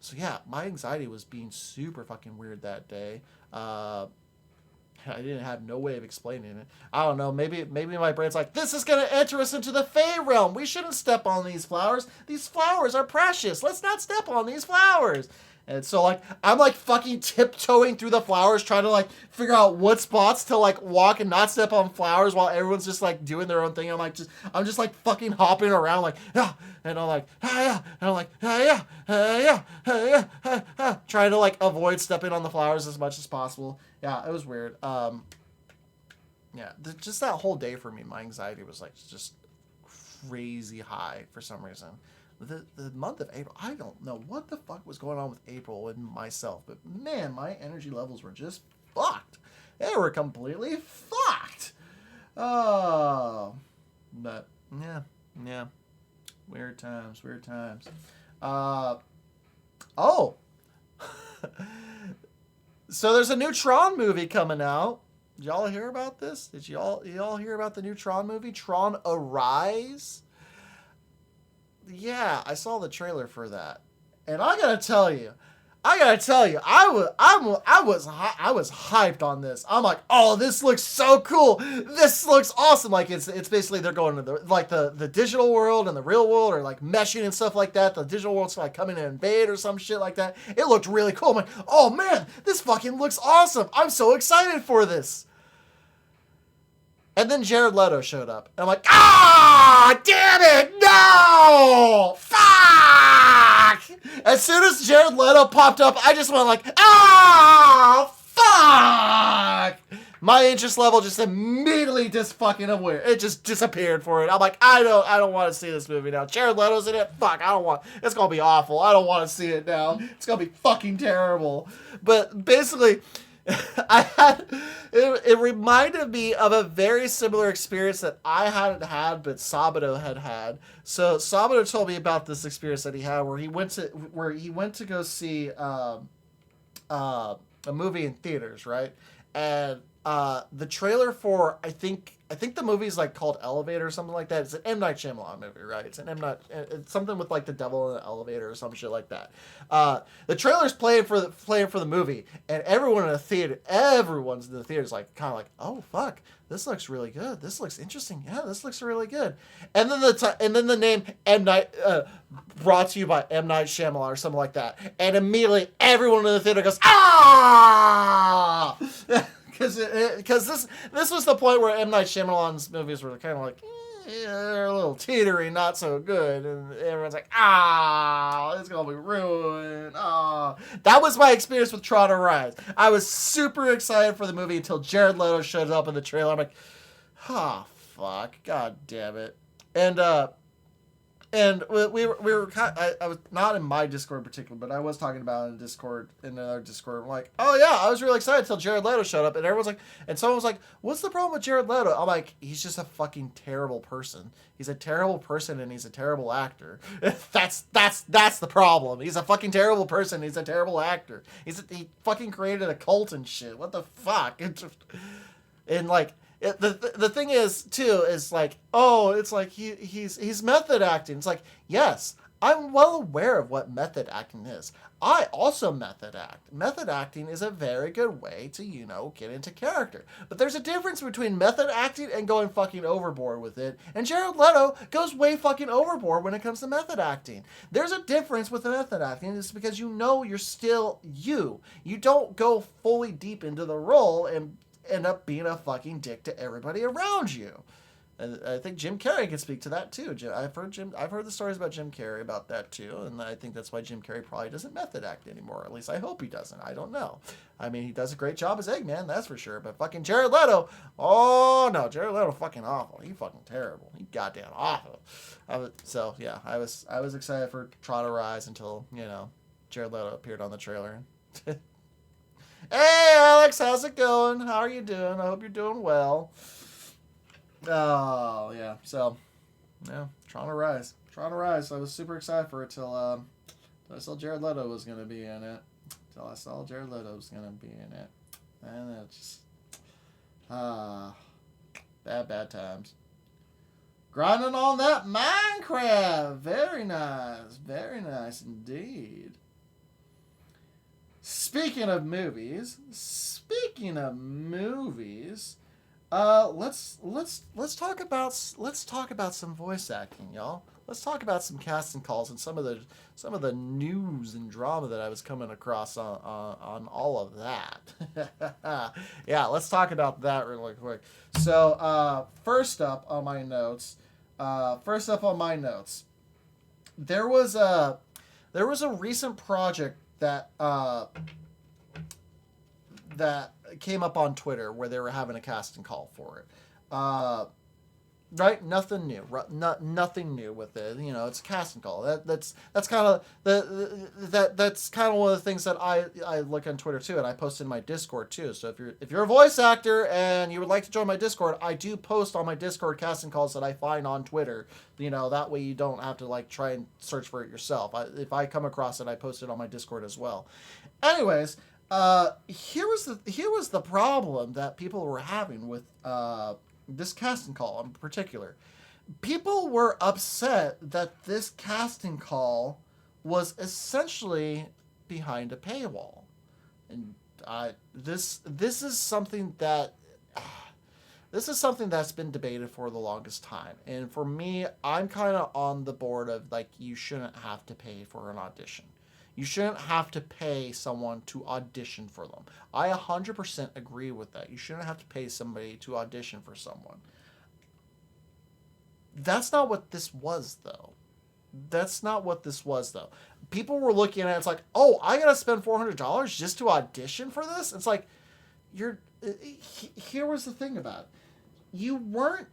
S5: So yeah, my anxiety was being super fucking weird that day. I didn't have no way of explaining it. I don't know. Maybe my brain's like, this is gonna enter us into the Fey realm. We shouldn't step on these flowers. These flowers are precious. Let's not step on these flowers. And so like I'm like fucking tiptoeing through the flowers, trying to like figure out what spots to like walk and not step on flowers while everyone's just like doing their own thing. I'm just like fucking hopping around like, yeah, and I'm like, yeah, and I'm like, yeah, trying to like avoid stepping on the flowers as much as possible. Yeah, it was weird. Yeah, just that whole day for me, my anxiety was like just crazy high for some reason. The month of April, I don't know what the fuck was going on with April and myself, but man, my energy levels were just fucked. They were completely fucked. Oh, but yeah, weird times. Oh, so there's a new Tron movie coming out. Did y'all hear about this? Did y'all hear about the new Tron movie, Tron Arise? Yeah, I saw the trailer for that, and I gotta tell you, I was hyped on this. I'm like, oh, this looks so cool. This looks awesome. Like it's basically they're going to the digital world and the real world are like meshing and stuff like that. The digital world's like coming to invade or some shit like that. It looked really cool. I'm like, oh man, this fucking looks awesome. I'm so excited for this. And then Jared Leto showed up. And I'm like, damn it, no! Fuck! As soon as Jared Leto popped up, I just went like, fuck! My interest level just immediately it just disappeared for it. I'm like, I don't want to see this movie now. Jared Leto's in it? Fuck, it's gonna be awful. I don't want to see it now. It's gonna be fucking terrible. But basically, It reminded me of a very similar experience that I hadn't had, but Sabato had. So Sabato told me about this experience that he had where he went to go see a movie in theaters, right? And the trailer for I think the movie's like called Elevator or something like that. It's an M. Night Shyamalan movie, right? It's an M. Night, it's something with like the devil in the elevator or some shit like that. The trailer's playing for the movie, and everyone's in the theater is like kind of like, oh fuck, this looks really good. This looks interesting. Yeah, this looks really good. And then the name M. Night brought to you by M. Night Shyamalan or something like that, and immediately everyone in the theater goes ah. Because this was the point where M. Night Shyamalan's movies were kind of like, they're a little teetery, not so good. And everyone's like, it's going to be ruined. That was my experience with Tron Arise. I was super excited for the movie until Jared Leto showed up in the trailer. I'm like, fuck. God damn it. And we were kind of, I was not in my Discord in particular, but I was talking about it in another Discord. I'm like, oh yeah, I was really excited until Jared Leto showed up, and everyone's like, and someone was like, what's the problem with Jared Leto? I'm like, he's just a fucking terrible person. He's a terrible person, and he's a terrible actor. That's the problem. He's a fucking terrible person. He's a terrible actor. He fucking created a cult and shit. What the fuck? And like. The thing is too is like, oh, it's like he's method acting. It's like, yes, I'm well aware of what method acting is. I also method act. Method acting is a very good way to, get into character. But there's a difference between method acting and going fucking overboard with it. And Jared Leto goes way fucking overboard when it comes to method acting. There's a difference with the method acting. It's because you're still you. You don't go fully deep into the role and end up being a fucking dick to everybody around you. And I think Jim Carrey can speak to that too. I've heard the stories about Jim Carrey about that too, and I think that's why Jim Carrey probably doesn't method act anymore. At least I hope he doesn't. I don't know. I mean, he does a great job as Eggman, that's for sure. But fucking Jared Leto, oh no, Jared Leto fucking awful. He fucking terrible. He goddamn awful. So yeah, I was excited for Tron Arise until Jared Leto appeared on the trailer. Hey, Alex, how's it going? How are you doing? I hope you're doing well. Oh, yeah. So, yeah, Tron Arise. Tron Arise. I was super excited for it till I saw Jared Leto was going to be in it. And it just... bad times. Grinding on that Minecraft. Very nice. Very nice indeed. Speaking of movies, let's talk about some voice acting, y'all. Let's talk about some casting calls and some of the news and drama that I was coming across on all of that. Yeah, let's talk about that really quick. So, first up on my notes, there was a recent project that came up on Twitter where they were having a casting call for it. Right? Nothing new. Nothing new with it. It's a casting call. That's kind of that's kind of one of the things that I look on Twitter too, and I post in my Discord too. So if you're a voice actor and you would like to join my Discord, I do post on my Discord casting calls that I find on Twitter. That way you don't have to try and search for it yourself. If I come across it, I post it on my Discord as well. Anyways, here was the problem that people were having with this casting call in particular. People were upset that this casting call was essentially behind a paywall, and this is something that's been debated for the longest time. And for me, I'm kind of on the board of you shouldn't have to pay for an audition. You shouldn't have to pay someone to audition for them. I 100% agree with that. You shouldn't have to pay somebody to audition for someone. That's not what this was, though. People were looking at it, it's like, oh, I gotta spend $400 just to audition for this? It's like, here was the thing about it. You weren't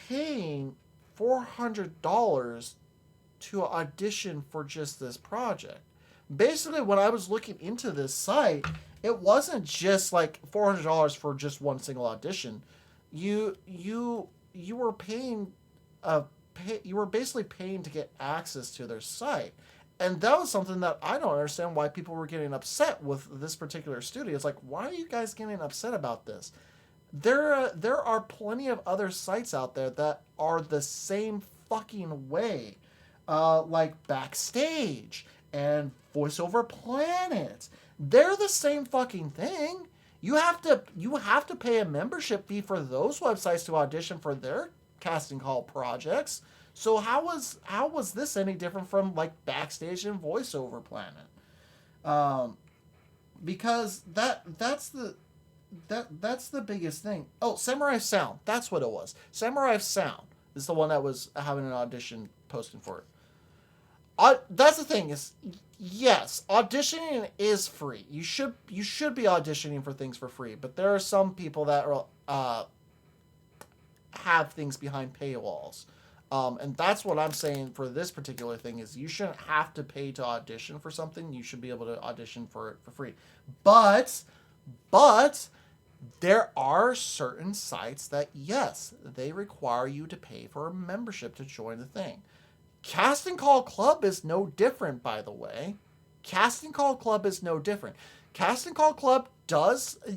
S5: paying $400 to audition for just this project. basically when I was looking into this site, it wasn't just like $400 for just one single audition. You were paying you were basically paying to get access to their site. And that was something that I don't understand why people were getting upset with this particular studio. It's like, why are you guys getting upset about this? There are plenty of other sites out there that are the same fucking way. Like Backstage and VoiceOver Planet. They're the same fucking thing. You have to pay a membership fee for those websites to audition for their casting call projects. So how was this any different from like Backstage and VoiceOver Planet? Because that's the biggest thing. Oh, Samurai Sound. That's what it was. Samurai Sound is the one that was having an audition posting for it. That's the thing is, yes, auditioning is free. You should be auditioning for things for free. But there are some people that are have things behind paywalls. And that's what I'm saying for this particular thing is you shouldn't have to pay to audition for something. You should be able to audition for it for free. But there are certain sites that, yes, they require you to pay for a membership to join the thing. Casting Call Club is no different, by the way. Casting Call Club is no different. Casting Call Club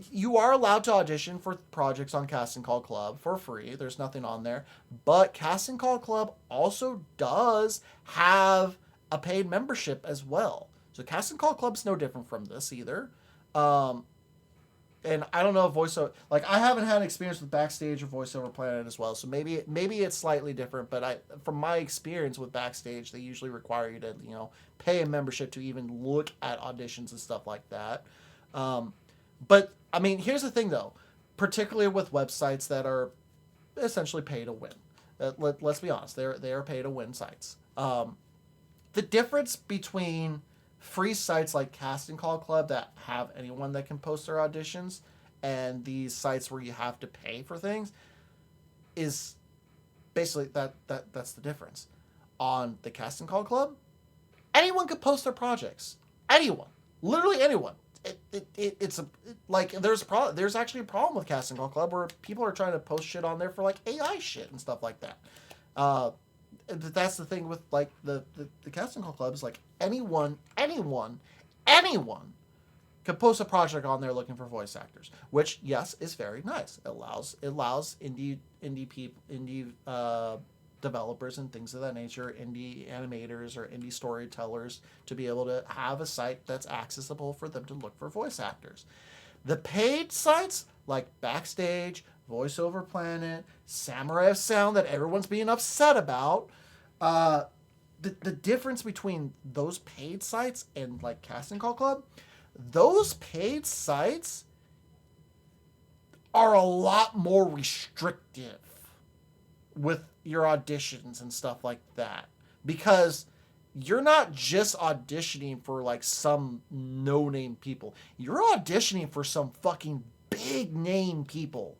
S5: you are allowed to audition for projects on Casting Call Club for free. There's nothing on there. But Casting Call Club also does have a paid membership as well. So Casting Call Club's no different from this either. And I don't know if VoiceOver, like I haven't had experience with Backstage or VoiceOver Planet as well, so maybe it's slightly different. But from my experience with Backstage, they usually require you to pay a membership to even look at auditions and stuff like that. But I mean, here's the thing though, particularly with websites that are essentially pay to win. Let's be honest, they are pay to win sites. The difference between free sites like Casting Call Club that have anyone that can post their auditions and these sites where you have to pay for things is basically that's the difference. On the Casting Call Club, anyone could post their projects. Anyone. Literally anyone. There's actually a problem with Casting Call Club where people are trying to post shit on there for like AI shit and stuff like that. That's the thing with like the Casting Call Club is like anyone can post a project on there looking for voice actors, which yes is very nice. It allows indie developers and things of that nature, indie animators or indie storytellers to be able to have a site that's accessible for them to look for voice actors. The paid sites like Backstage, VoiceOver Planet, Samurai Sound that everyone's being upset about, the difference between those paid sites and like Casting Call Club, those paid sites are a lot more restrictive with your auditions and stuff like that, because you're not just auditioning for like some no-name people. You're auditioning for some fucking big name people.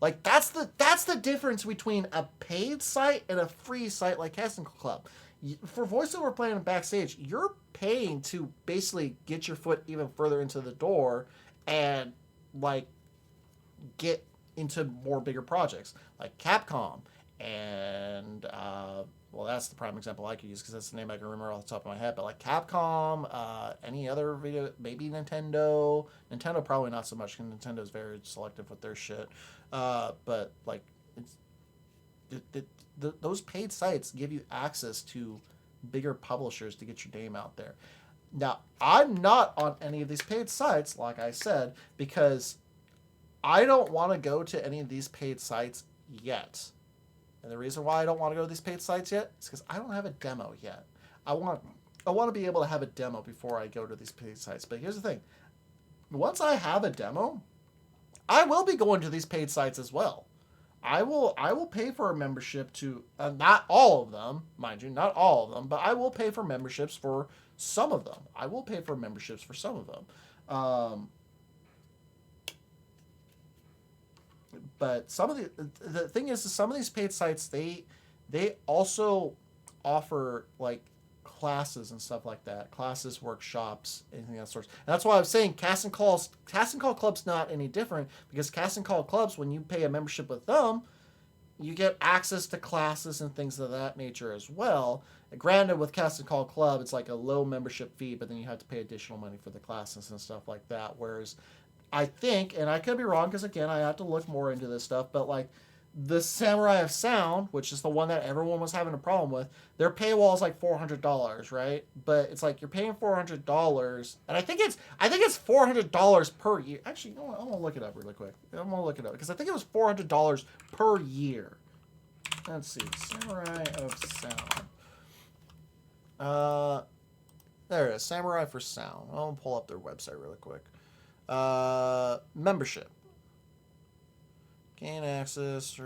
S5: Like that's the difference between a paid site and a free site like Casting Club. For VoiceOver Planet and Backstage, you're paying to basically get your foot even further into the door and like get into more bigger projects like Capcom and well, that's the prime example I could use because that's the name I can remember off the top of my head. But like Capcom, any other video, maybe Nintendo. Nintendo probably not so much because Nintendo's very selective with their shit. But like, those paid sites give you access to bigger publishers to get your name out there. Now, I'm not on any of these paid sites, like I said, because I don't want to go to any of these paid sites yet. And the reason why I don't want to go to these paid sites yet is because I don't have a demo yet. I want to be able to have a demo before I go to these paid sites. But here's the thing. Once I have a demo, I will be going to these paid sites as well. I will pay for a membership to, not all of them, mind you, not all of them, but I will pay for memberships for some of them. I will pay for memberships for some of them. But some of the thing is some of these paid sites, they also offer like classes and stuff like that. Classes, workshops, anything of that sort. And that's why I was saying Casting Call Club's not any different, because Casting Call Clubs, when you pay a membership with them, you get access to classes and things of that nature as well. Granted, with Casting Call Club, it's like a low membership fee, but then you have to pay additional money for the classes and stuff like that. Whereas I think, and I could be wrong, because again, I have to look more into this stuff, but like the Samurai of Sound, which is the one that everyone was having a problem with, their paywall is like $400, right? But it's like you're paying $400, and I think it's $400 per year. Actually, you know what? I'm gonna look it up really quick. I'm gonna look it up because I think it was $400 per year. Let's see, Samurai of Sound. There it is, Samurai for Sound. I'm gonna pull up their website really quick. Membership. Gain access.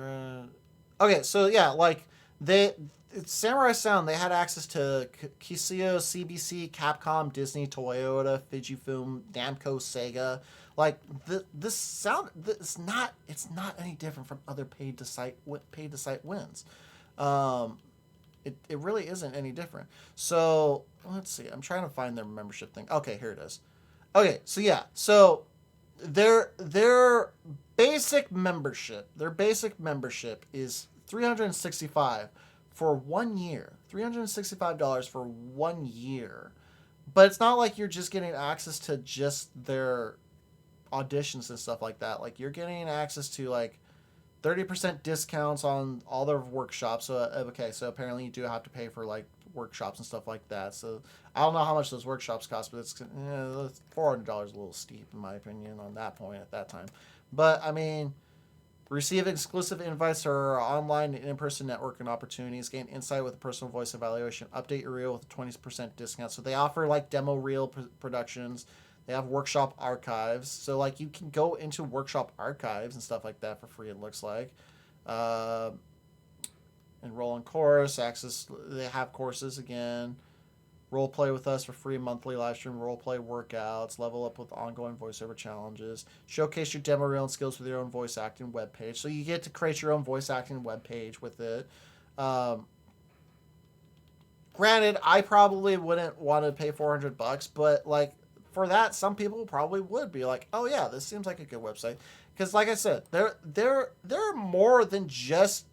S5: Okay, so yeah, like it's Samurai Sound. They had access to Kiseo, CBC, Capcom, Disney, Toyota, Fujifilm, Namco, Sega. Like this sound, it's not any different from other paid to site wins. It really isn't any different. So let's see. I'm trying to find their membership thing. Okay, here it is. Okay, so yeah, so their basic membership is $365 for 1 year. $365 for 1 year. But it's not like you're just getting access to just their auditions and stuff like that. Like, you're getting access to like 30% discounts on all their workshops. So okay, so apparently you do have to pay for like workshops and stuff like that. So I don't know how much those workshops cost, but it's $400 a little steep in my opinion on that point at that time. But I mean, receive exclusive invites to our online and in-person networking opportunities, gain insight with a personal voice evaluation, update your reel with a 20% discount. So they offer like demo reel productions. They have workshop archives. So like you can go into workshop archives and stuff like that for free, it looks like. Enroll in course, access, they have courses again. Role play with us for free monthly live stream role play workouts, level up with ongoing voiceover challenges, showcase your demo reel and skills with your own voice acting webpage. So you get to create your own voice acting webpage with it. Granted, I probably wouldn't want to pay $400, but like for that, some people probably would be like, oh yeah, this seems like a good website. Because like I said, there are more than just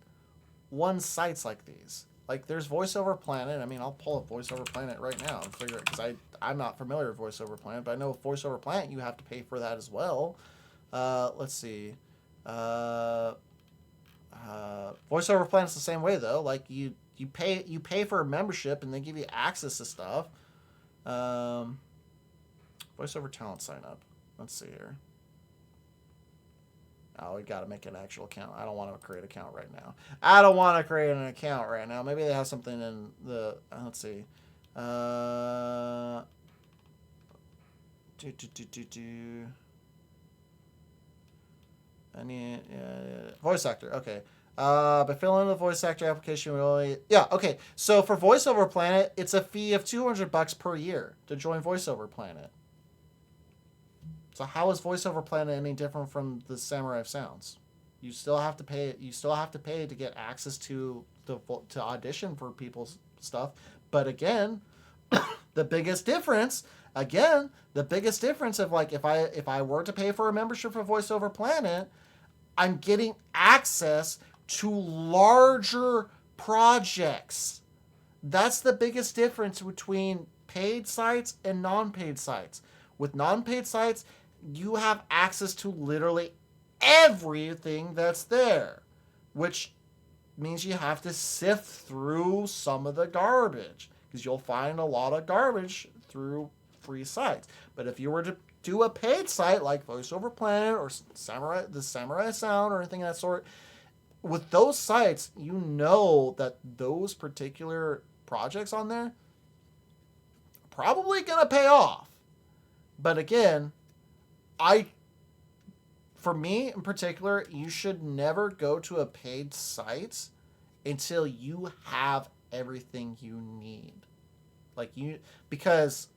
S5: one sites like these. Like there's VoiceOver Planet. I mean, I'll pull up VoiceOver Planet right now and figure it, because I'm not familiar with VoiceOver Planet, but I know with VoiceOver Planet you have to pay for that as well. Let's see. VoiceOver Planet's the same way though. Like you pay for a membership and they give you access to stuff. VoiceOver Talent sign up. Let's see here. Oh, we got to make an actual account. I don't want to create an account right now. Maybe they have something in the... let's see. I need... voice actor. Okay. By filling in the voice actor application, we only... Yeah, okay. So for VoiceOver Planet, it's a fee of $200 per year to join VoiceOver Planet. So how is VoiceOver Planet any different from the Samurai of Sounds? You still have to pay. You still have to pay to get access to audition for people's stuff. But again, the biggest difference of like if I were to pay for a membership for VoiceOver Planet, I'm getting access to larger projects. That's the biggest difference between paid sites and non-paid sites. With non-paid sites, you have access to literally everything that's there, which means you have to sift through some of the garbage, because you'll find a lot of garbage through free sites. But if you were to do a paid site like VoiceOver Planet or the Samurai Sound or anything of that sort, with those sites, you know that those particular projects on there are probably going to pay off. But again, for me in particular, you should never go to a paid site until you have everything you need. Because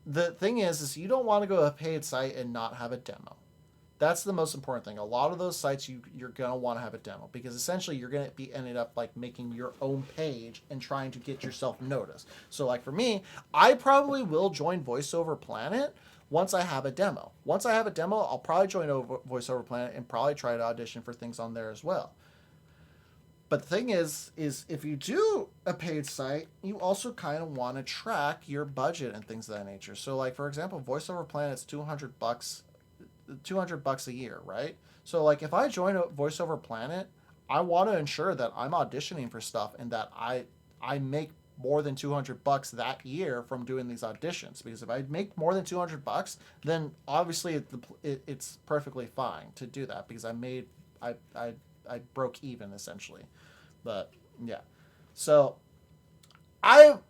S5: the thing is you don't want to go to a paid site and not have a demo. That's the most important thing. A lot of those sites you're going to want to have a demo because essentially you're going to be ended up like making your own page and trying to get yourself noticed. So like for me, I probably will join VoiceOver Planet once I have a demo. Once I have a demo, I'll probably join VoiceOver Planet and probably try to audition for things on there as well. But the thing is if you do a paid site, you also kind of want to track your budget and things of that nature. So like for example, VoiceOver Planet's $200 a year, right? So like if I join a VoiceOver Planet, I want to ensure that I'm auditioning for stuff and that I make more than $200 that year from doing these auditions. Because if I make more than $200, then obviously it's perfectly fine to do that because I broke even essentially. But yeah, so I'm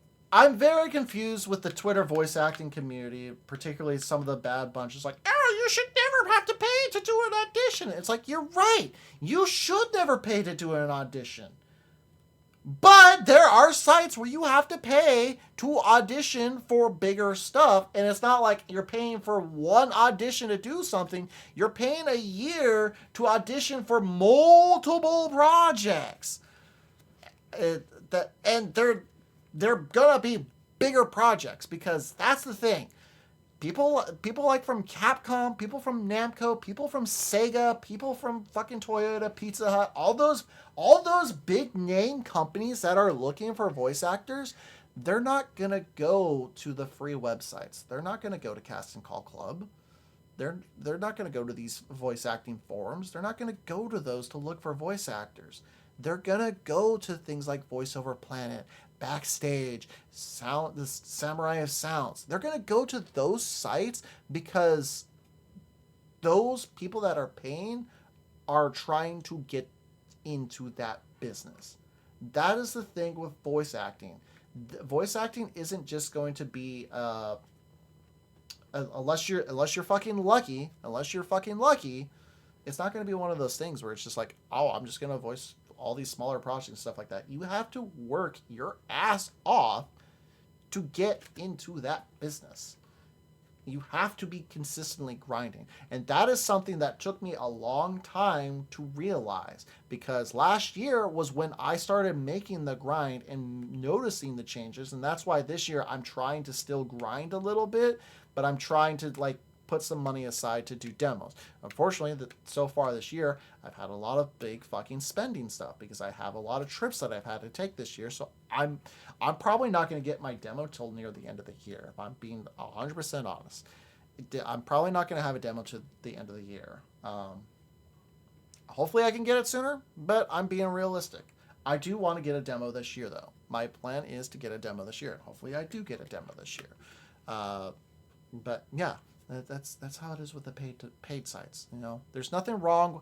S5: very confused with the Twitter voice acting community, particularly some of the bad bunches like, oh, you should never have to pay to do an audition. It's like, you're right. You should never pay to do an audition. But there are sites where you have to pay to audition for bigger stuff. And it's not like you're paying for one audition to do something. You're paying a year to audition for multiple projects. And they're gonna be bigger projects because that's the thing. People like from Capcom, people from Namco, people from Sega, people from fucking Toyota, Pizza Hut, all those big name companies that are looking for voice actors, they're not gonna go to the free websites. They're not gonna go to Casting Call Club. They're not gonna go to these voice acting forums. They're not gonna go to those to look for voice actors. They're gonna go to things like VoiceOver Planet, Backstage, the Samurai of Sounds. They're going to go to those sites because those people that are paying are trying to get into that business. That is the thing with voice acting. Voice acting isn't just going to be unless you're fucking lucky, it's not going to be one of those things where it's just like, oh, I'm just going to voice all these smaller projects and stuff like that. You have to work your ass off to get into that business. You have to be consistently grinding. And that is something that took me a long time to realize because last year was when I started making the grind and noticing the changes. And that's why this year I'm trying to still grind a little bit, but I'm trying to like put some money aside to do demos. Unfortunately, so far this year, I've had a lot of big fucking spending stuff because I have a lot of trips that I've had to take this year. So I'm probably not going to get my demo till near the end of the year. If I'm being 100% honest, I'm probably not going to have a demo to the end of the year. Hopefully I can get it sooner, but I'm being realistic. I do want to get a demo this year though. My plan is to get a demo this year. Hopefully I do get a demo this year. But yeah. That's how it is with the paid sites. You know, there's nothing wrong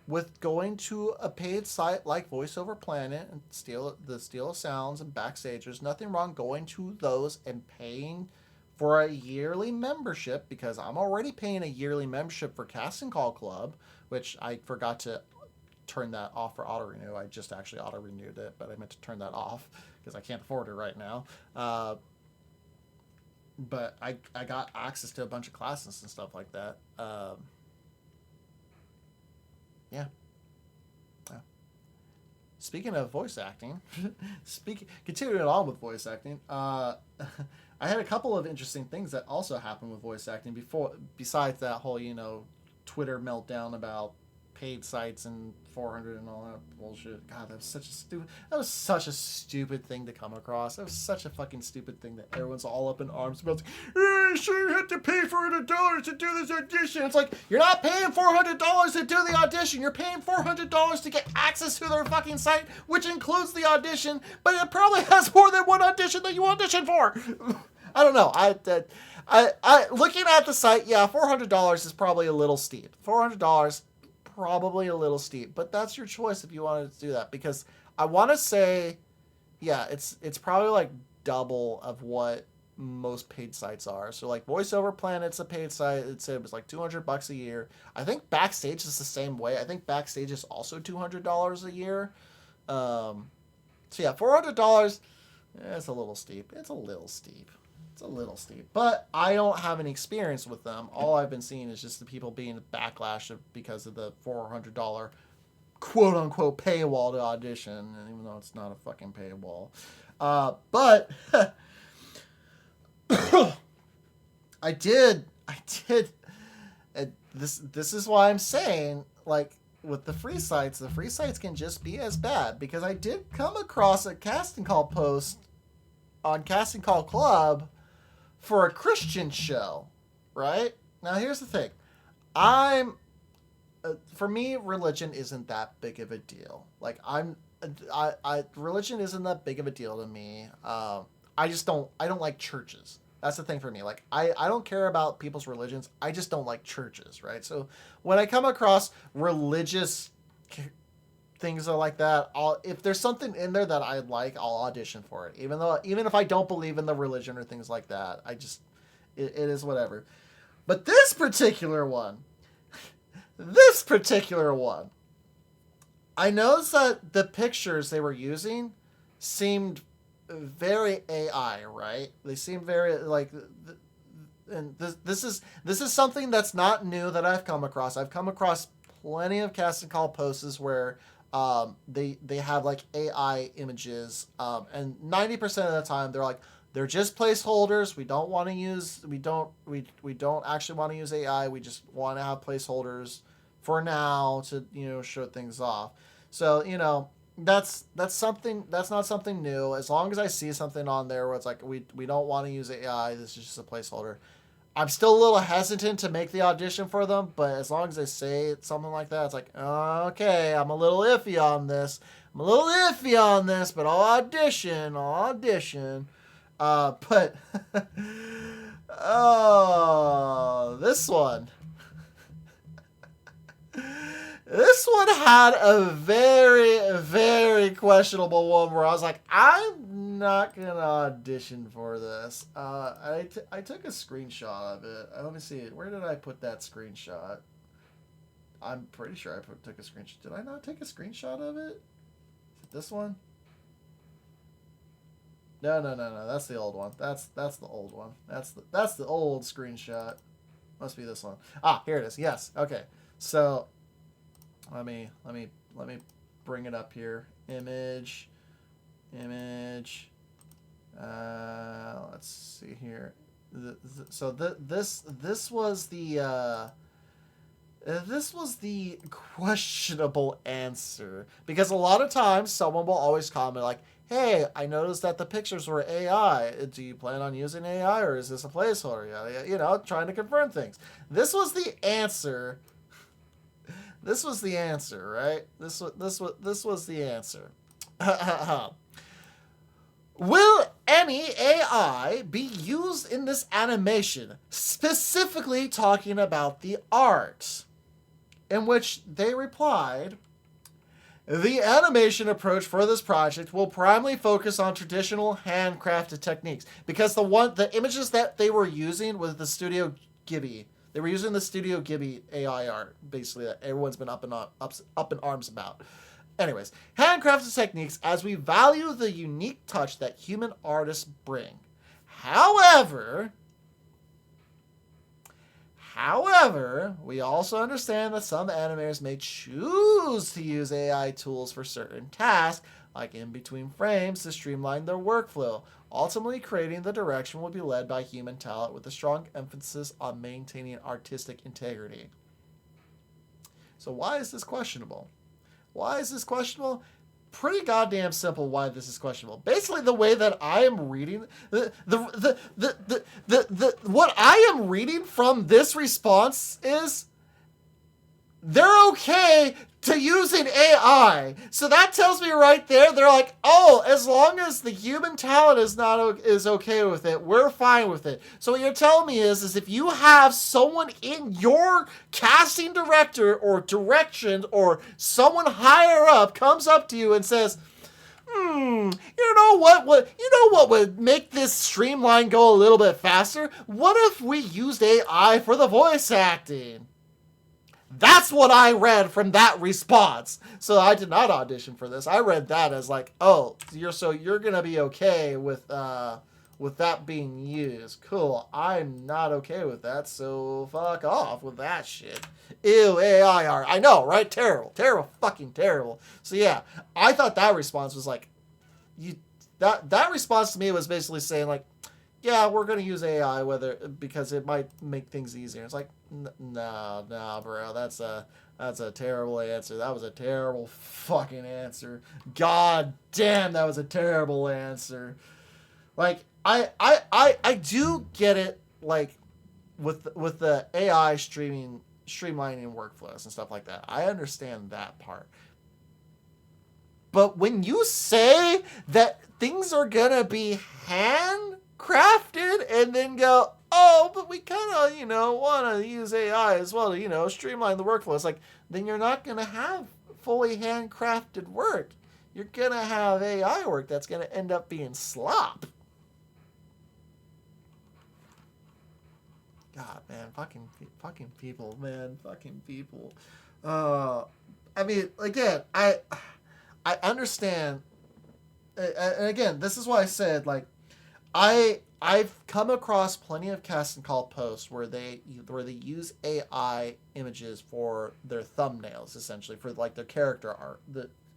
S5: with going to a paid site like VoiceOver Planet and Steel of Sounds and Backstage. There's nothing wrong going to those and paying for a yearly membership because I'm already paying a yearly membership for Casting Call Club, which I forgot to turn that off for auto renew. I just actually auto renewed it, but I meant to turn that off because I can't afford it right now. But I got access to a bunch of classes and stuff like that. Yeah. Speaking of voice acting, continuing on with voice acting, I had a couple of interesting things that also happened with voice acting besides that whole, Twitter meltdown about paid sites and 400 and all that bullshit. God, that was such a stupid thing to come across. That was such a fucking stupid thing that everyone's all up in arms about. Sure, you had to pay $400 to do this audition. It's like, you're not paying $400 to do the audition. You're paying $400 to get access to their fucking site, which includes the audition, but it probably has more than one audition that you audition for. I don't know. I looking at the site, yeah, $400 is probably a little steep. $400 probably a little steep, but that's your choice if you wanted to do that, because I want to say, yeah, it's probably like double of what most paid sites are. So like VoiceOver Planet's a paid site. It said it was like $200 a year. I think Backstage is the same way. I think Backstage is also $200 a year. So yeah, $400. It's a little steep. It's a little steep, but I don't have any experience with them. All I've been seeing is just the people being backlash because of the $400 quote unquote paywall to audition, and even though it's not a fucking paywall. But I did. This is why I'm saying, like, with the free sites can just be as bad, because I did come across a casting call post on Casting Call Club for a Christian show, right? Now here's the thing. For me, religion isn't that big of a deal. Like, religion isn't that big of a deal to me. I don't like churches. That's the thing for me. Like, I don't care about people's religions. I just don't like churches, right? So when I come across religious things like that, if there's something in there that I like, I'll audition for it. Even if I don't believe in the religion or things like that, it is whatever. But this particular one, I noticed that the pictures they were using seemed very AI, right? They seem very like, and this is something that's not new that I've come across. I've come across plenty of casting call posts where they have like AI images, and 90% of the time they're just placeholders. We don't actually want to use AI. We just want to have placeholders for now to, show things off. So, that's not something new. As long as I see something on there where it's like, we don't want to use AI, this is just a placeholder. I'm still a little hesitant to make the audition for them, but as long as they say something like that, it's like, okay, I'm a little iffy on this, but I'll audition. But, this one. This one had a very, very questionable one where I was like, I'm not going to audition for this. I took a screenshot of it. Let me see. Where did I put that screenshot? I'm pretty sure I took a screenshot. Did I not take a screenshot of it? Is it this one? No. That's the old one. That's the old one. That's the old screenshot. Must be this one. Here it is. Yes. Okay. So let me bring it up here. Image. Let's see here. This was the questionable answer, because a lot of times someone will always comment like, hey, I noticed that the pictures were AI. Do you plan on using AI, or is this a placeholder? Trying to confirm things. This was the answer. This was the answer, right? This was the answer. Will any AI be used in this animation? Specifically talking about the art. In which they replied, the animation approach for this project will primarily focus on traditional handcrafted techniques, because the images that they were using was the Studio Ghibli. They were using the Studio Ghibli AI art, basically, that everyone's been up in arms about. Anyways, handcrafted techniques, as we value the unique touch that human artists bring. However, we also understand that some animators may choose to use AI tools for certain tasks, like in between frames, to streamline their workflow. Ultimately, creating the direction will be led by human talent with a strong emphasis on maintaining artistic integrity. So why is this questionable? Pretty goddamn simple why this is questionable. Basically, the way that I am reading what I am reading from this response is they're okay to using AI. So that tells me right there, they're like, oh, as long as the human talent is okay with it, we're fine with it. So what you're telling me is if you have someone in your casting director or direction, or someone higher up comes up to you and says, you know what would make this streamline go a little bit faster? What if we used AI for the voice acting? That's what I read from that response. So I did not audition for this. I read that as like, oh, you're gonna be okay with with that being used. Cool. I'm not okay with that, so fuck off with that shit. Ew, AI art. I know, right? Terrible. Terrible. Fucking terrible. So yeah, I thought that response was like, that response to me was basically saying like, yeah, we're gonna use AI because it might make things easier. It's like, no, bro, that's a terrible answer. That was a terrible fucking answer. God damn, that was a terrible answer. Like, I do get it, like, with the AI streamlining workflows and stuff like that. I understand that part. But when you say that things are gonna be handcrafted and then go, oh, but we kind of, want to use AI as well to, streamline the workflow. It's like, then you're not going to have fully handcrafted work. You're going to have AI work that's going to end up being slop. God, man, fucking people, man, fucking people. I mean, again, I understand, and again, this is why I said, like, I've come across plenty of cast and call posts where they use AI images for their thumbnails, essentially, for like their character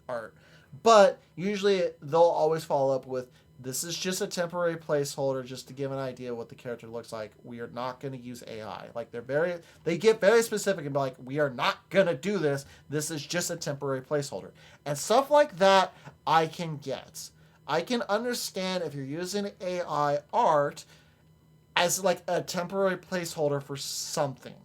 S5: art. But usually they'll always follow up with, this is just a temporary placeholder just to give an idea of what the character looks like. We are not going to use AI. Like, they get very specific and be like, we are not going to do this. This is just a temporary placeholder. And stuff like that I can get. I can understand if you're using AI art as like a temporary placeholder for something.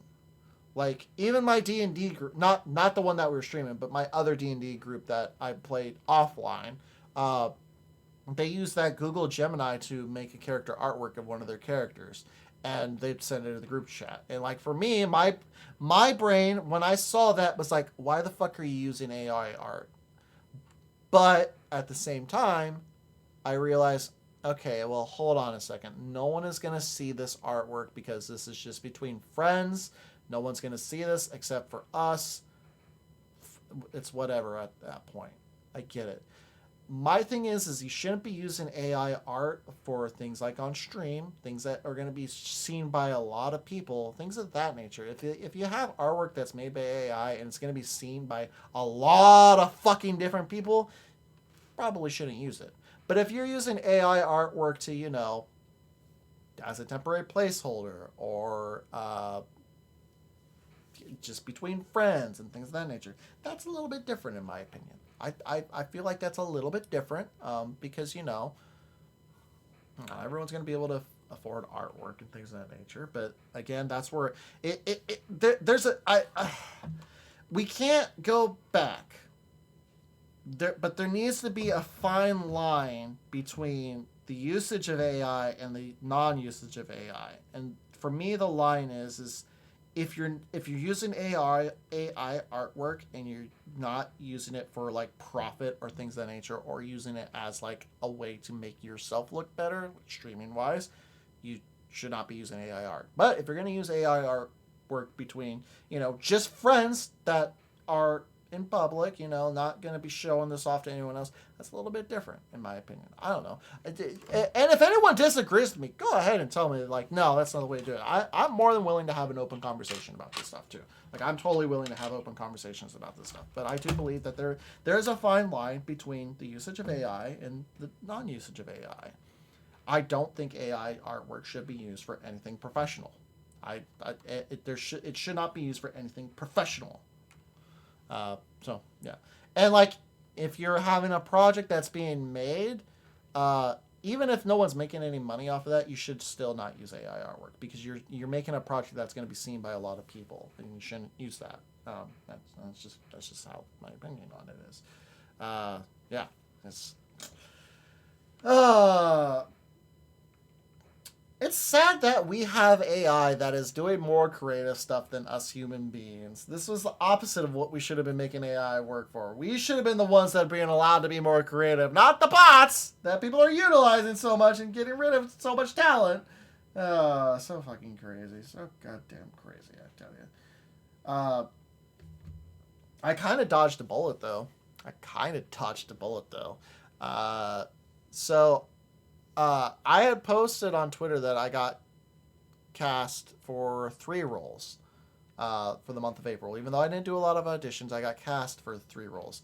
S5: Like, even my D&D group, not the one that we were streaming, but my other D&D group that I played offline, they use that Google Gemini to make a character artwork of one of their characters, and they'd send it to the group chat. And like, for me, my brain, when I saw that, was like, why the fuck are you using AI art? But at the same time, I realized, okay, well, hold on a second. No one is going to see this artwork because this is just between friends. No one's going to see this except for us. It's whatever at that point. I get it. My thing is you shouldn't be using AI art for things like on stream, things that are going to be seen by a lot of people, things of that nature. If you have artwork that's made by AI and it's going to be seen by a lot of fucking different people, probably shouldn't use it. But if you're using AI artwork to, as a temporary placeholder or just between friends and things of that nature, that's a little bit different in my opinion. I feel like that's a little bit different because, not everyone's going to be able to afford artwork and things of that nature. But again, that's where we can't go back. But there needs to be a fine line between the usage of AI and the non-usage of AI. And for me, the line is if you're using AI artwork and you're not using it for like profit or things of that nature, or using it as like a way to make yourself look better, streaming wise, you should not be using AI art. But if you're going to use AI artwork between, just friends that are in public, not going to be showing this off to anyone else, that's a little bit different in my opinion. I don't know. And if anyone disagrees with me, go ahead and tell me, like, no, that's not the way to do it. I'm more than willing to have an open conversation about this stuff too. Like, I'm totally willing to have open conversations about this stuff. But I do believe that there's a fine line between the usage of AI and the non-usage of AI. I don't think AI artwork should be used for anything professional. It should not be used for anything professional. So yeah, and like, if you're having a project that's being made, even if no one's making any money off of that, you should still not use AI artwork because you're making a project that's going to be seen by a lot of people, and you shouldn't use that. That's just how my opinion on it is. Yeah, it's sad that we have AI that is doing more creative stuff than us human beings. This was the opposite of what we should have been making AI work for. We should have been the ones that are being allowed to be more creative, not the bots that people are utilizing so much and getting rid of so much talent. So fucking crazy. So goddamn crazy, I tell you. I kind of dodged a bullet, though. So I had posted on Twitter that I got cast for 3 roles for the month of April. Even though I didn't do a lot of auditions, I got cast for 3 roles.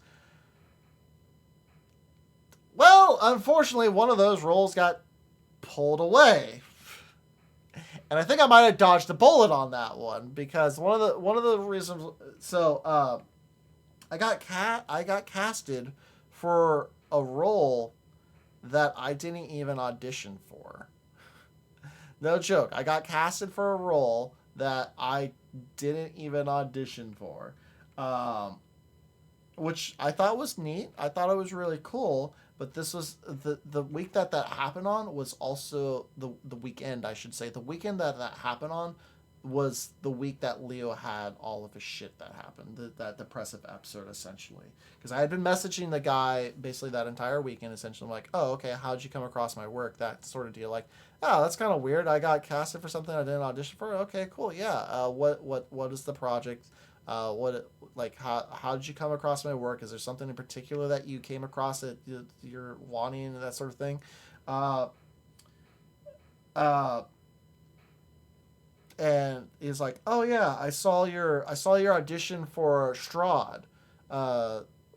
S5: Well, unfortunately, one of those roles got pulled away. And I think I might have dodged a bullet on that one because one of the reasons. So I got casted for a role that I didn't even audition for. No joke. I got casted for a role that I didn't even audition for, which I thought was neat. I thought it was really cool. But this was the week that happened on was also the weekend, I should say. The weekend that happened on was the week that Leo had all of his shit that happened, that depressive episode, essentially. Because I had been messaging the guy basically that entire weekend, essentially. I'm like, oh, okay, how'd you come across my work? That sort of deal. Like, oh, that's kind of weird. I got casted for something I didn't audition for. Okay, cool, yeah. What is the project? How did you come across my work? Is there something in particular that you came across that you're wanting, that sort of thing? And he's like, oh yeah, I saw your audition for Strahd,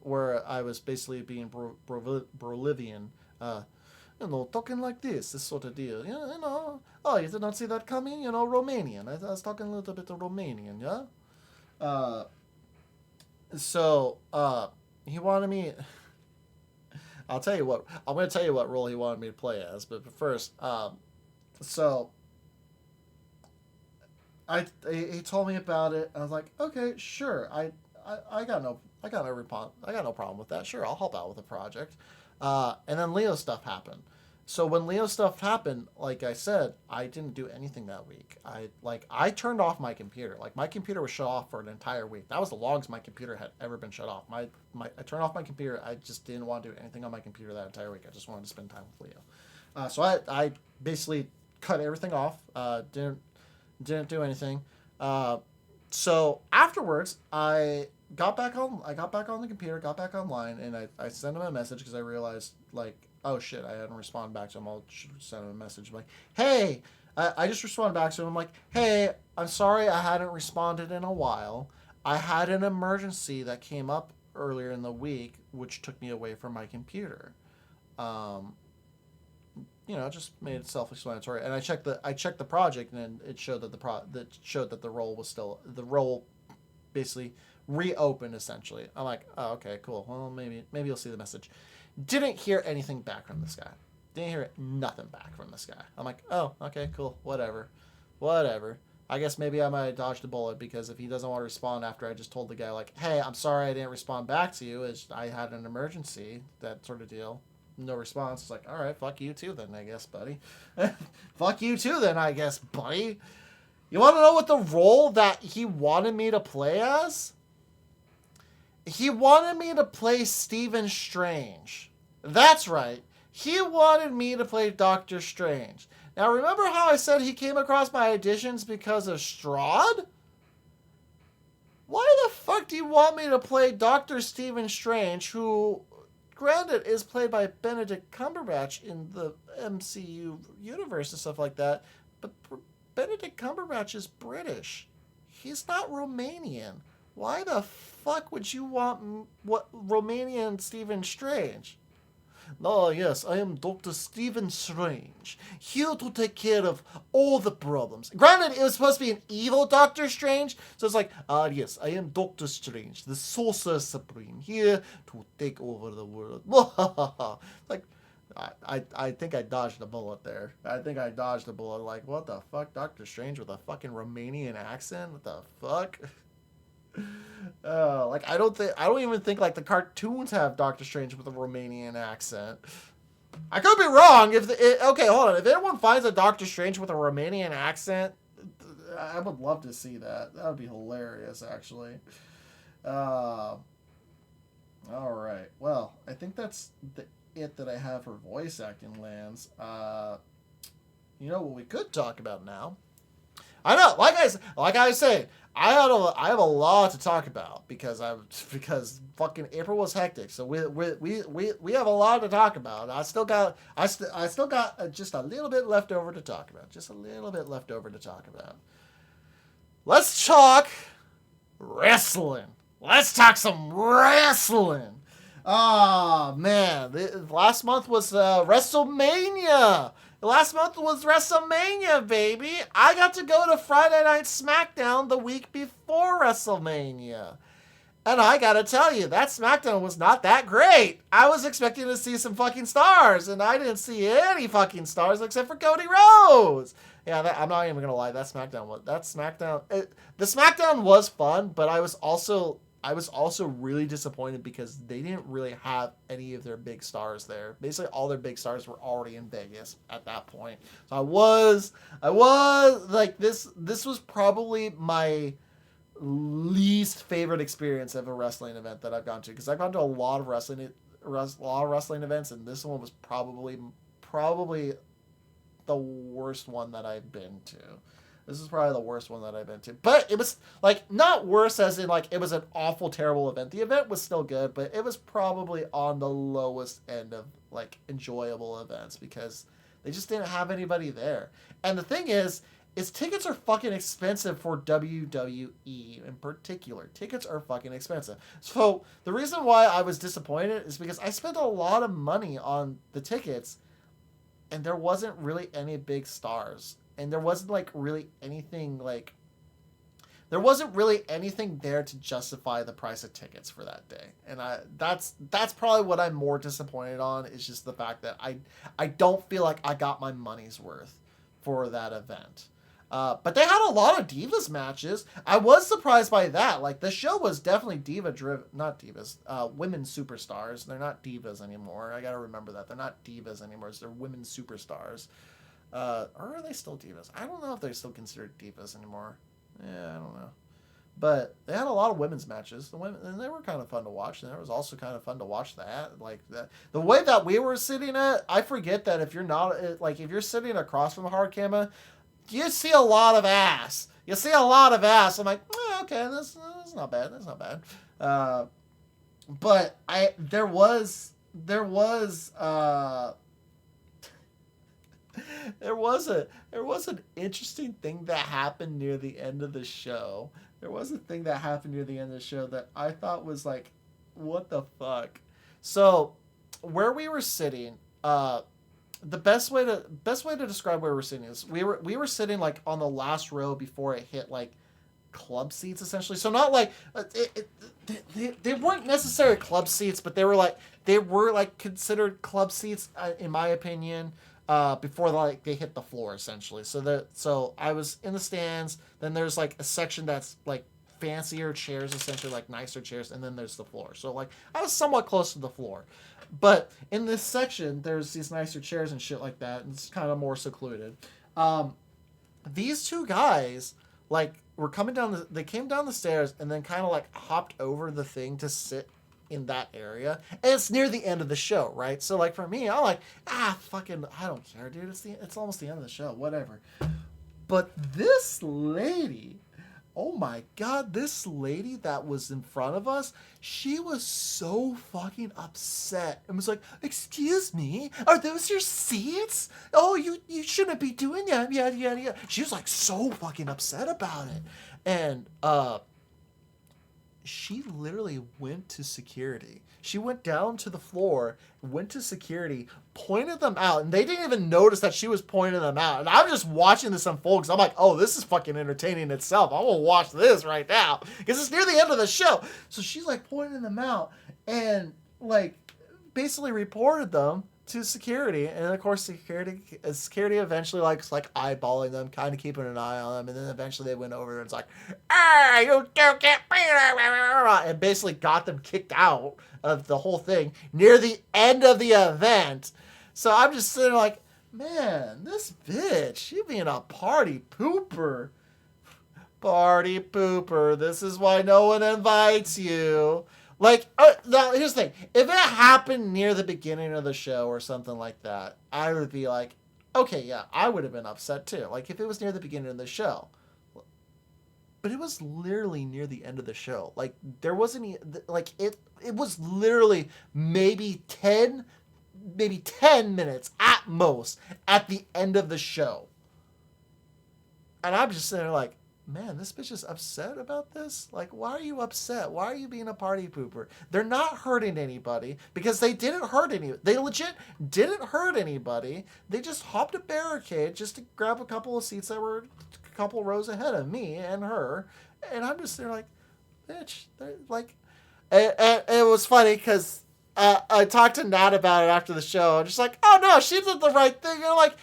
S5: where I was basically being Bolivian, talking like this sort of deal. Oh, you did not see that coming? Romanian. I was talking a little bit of Romanian, yeah? So he wanted me. I'll tell you what. I'm going to tell you what role he wanted me to play as. But first, so he told me about it. I was like, okay, sure. I got no problem with that. Sure, I'll help out with the project. And then Leo stuff happened. So when Leo stuff happened, like I said, I didn't do anything that week. I turned off my computer. Like, my computer was shut off for an entire week. That was the longest my computer had ever been shut off. I turned off my computer. I just didn't want to do anything on my computer that entire week. I just wanted to spend time with Leo. So I basically cut everything off. Didn't do anything. So afterwards, I got back on the computer, got back online, and I sent him a message because I realized, like, oh shit, I hadn't responded back to him. I'll send him a message. I'm like, hey, I just responded back to him. I'm like, hey, I'm sorry I hadn't responded in a while. I had an emergency that came up earlier in the week, which took me away from my computer. Just made it self-explanatory. And I checked the project, and it showed that the role basically reopened, essentially. I'm like, oh, okay, cool. Well, maybe you'll see the message. Didn't hear anything back from this guy. Didn't hear nothing back from this guy. I'm like, oh, okay, cool, whatever. I guess maybe I might have dodged a bullet, because if he doesn't want to respond after I just told the guy, like, hey, I'm sorry I didn't respond back to you, I had an emergency, that sort of deal. No response. It's like, all right, fuck you too then, I guess, buddy. Fuck you too then, I guess, buddy. You want to know what the role that he wanted me to play as? He wanted me to play Stephen Strange. That's right. He wanted me to play Doctor Strange. Now, remember how I said he came across my auditions because of Strahd? Why the fuck do you want me to play Dr. Stephen Strange, who, granted, is played by Benedict Cumberbatch in the MCU universe and stuff like that, but Benedict Cumberbatch is British. He's not Romanian. Why the fuck would you want Romanian Stephen Strange? Oh, yes, I am Dr. Stephen Strange, here to take care of all the problems. Granted, it was supposed to be an evil Doctor Strange, so it's like, yes, I am Doctor Strange, the Sorcerer Supreme, here to take over the world. Like, I think I dodged a bullet there. Like, what the fuck? Doctor Strange with a fucking Romanian accent? What the fuck? I don't even think like the cartoons have Doctor Strange with a Romanian accent. I could be wrong. Okay, hold on. If anyone finds a Doctor Strange with a Romanian accent, I would love to see that. That would be hilarious, actually. All right. Well, I think that's it that I have for voice acting lands. You know what we could talk about now? I know, like I was saying, I have a lot to talk about because fucking April was hectic. So we have a lot to talk about. I still got just a little bit left over to talk about. Let's talk wrestling. Let's talk some wrestling. Oh man, last month was WrestleMania. Last month was WrestleMania, baby. I got to go to Friday Night SmackDown the week before WrestleMania. And I gotta tell you, that SmackDown was not that great. I was expecting to see some fucking stars, and I didn't see any fucking stars except for Cody Rhodes. Yeah, I'm not even gonna lie. The SmackDown was fun, but I was also really disappointed because they didn't really have any of their big stars there. Basically, all their big stars were already in Vegas at that point. So I was like, this was probably my least favorite experience of a wrestling event that I've gone to, because I've gone to a lot of wrestling events, and this one was probably the worst one that I've been to. This is probably the worst one that I've been to. But it was, like, not worse as in, like, it was an awful, terrible event. The event was still good, but it was probably on the lowest end of, like, enjoyable events because they just didn't have anybody there. And the thing is tickets are fucking expensive for WWE in particular. Tickets are fucking expensive. So the reason why I was disappointed is because I spent a lot of money on the tickets, and there wasn't really any big stars. And there wasn't really anything there to justify the price of tickets for that day. And that's probably what I'm more disappointed on, is just the fact that I don't feel like I got my money's worth for that event. But they had a lot of Divas matches. I was surprised by that. Like, the show was definitely women superstars. They're not divas anymore. I gotta remember that. They're not divas anymore. They're women superstars. Or are they still divas? I don't know if they're still considered divas anymore. Yeah, I don't know. But they had a lot of women's matches. And they were kind of fun to watch. And it was also kind of fun to watch that. Like, the way that we were sitting at, I forget that if you're sitting across from the hard camera, you see a lot of ass. I'm like, okay, that's not bad. That's not bad. But there was an interesting thing that happened near the end of the show. There was a thing that happened near the end of the show that I thought was like, what the fuck? So, where we were sitting, the best way to describe where we're sitting is we were sitting like on the last row before it hit like club seats, essentially. So not like they weren't necessarily club seats, but they were considered club seats in my opinion. Before they hit the floor, essentially. So I was in the stands. Then there's like a section that's like fancier chairs, essentially like nicer chairs, and then there's the floor. So like I was somewhat close to the floor, but in this section there's these nicer chairs and shit like that, and it's kind of more secluded. These two guys were coming down. They came down the stairs and then kind of like hopped over the thing to sit in that area, and it's near the end of the show, right? So like for me, I'm like, fucking, I don't care, dude. It's almost the end of the show, whatever. But this lady, oh my god, this lady that was in front of us, she was so fucking upset and was like, excuse me, are those your seats? Oh, you shouldn't be doing that. Yeah. She was like so fucking upset about it. And she literally went to security. She went down to the floor, went to security, pointed them out, and they didn't even notice that she was pointing them out. And I'm just watching this unfold because I'm like, oh, this is fucking entertaining itself. I'm gonna watch this right now because it's near the end of the show. So she's like pointing them out and like basically reported them to security, and of course security eventually like eyeballing them, kind of keeping an eye on them, and then eventually they went over and it's like, you don't get me, and basically got them kicked out of the whole thing near the end of the event. So I'm just sitting there like, man, this bitch, she being a party pooper. Party pooper. This is why no one invites you. Like, now here's the thing. If it happened near the beginning of the show or something like that, I would be like, okay, yeah, I would have been upset too. Like, if it was near the beginning of the show. but it was literally near the end of the show. Like, there wasn't like it was literally maybe 10 minutes at most at the end of the show. And I'm just sitting there like, man, this bitch is upset about this? Like, why are you upset? Why are you being a party pooper? They're not hurting anybody because they didn't hurt they legit didn't hurt anybody. They just hopped a barricade just to grab a couple of seats that were a couple rows ahead of me and her. And I'm just there like, bitch, like, and it was funny because I talked to Nat about it after the show. I'm just like, oh no, she did the right thing. And I'm like,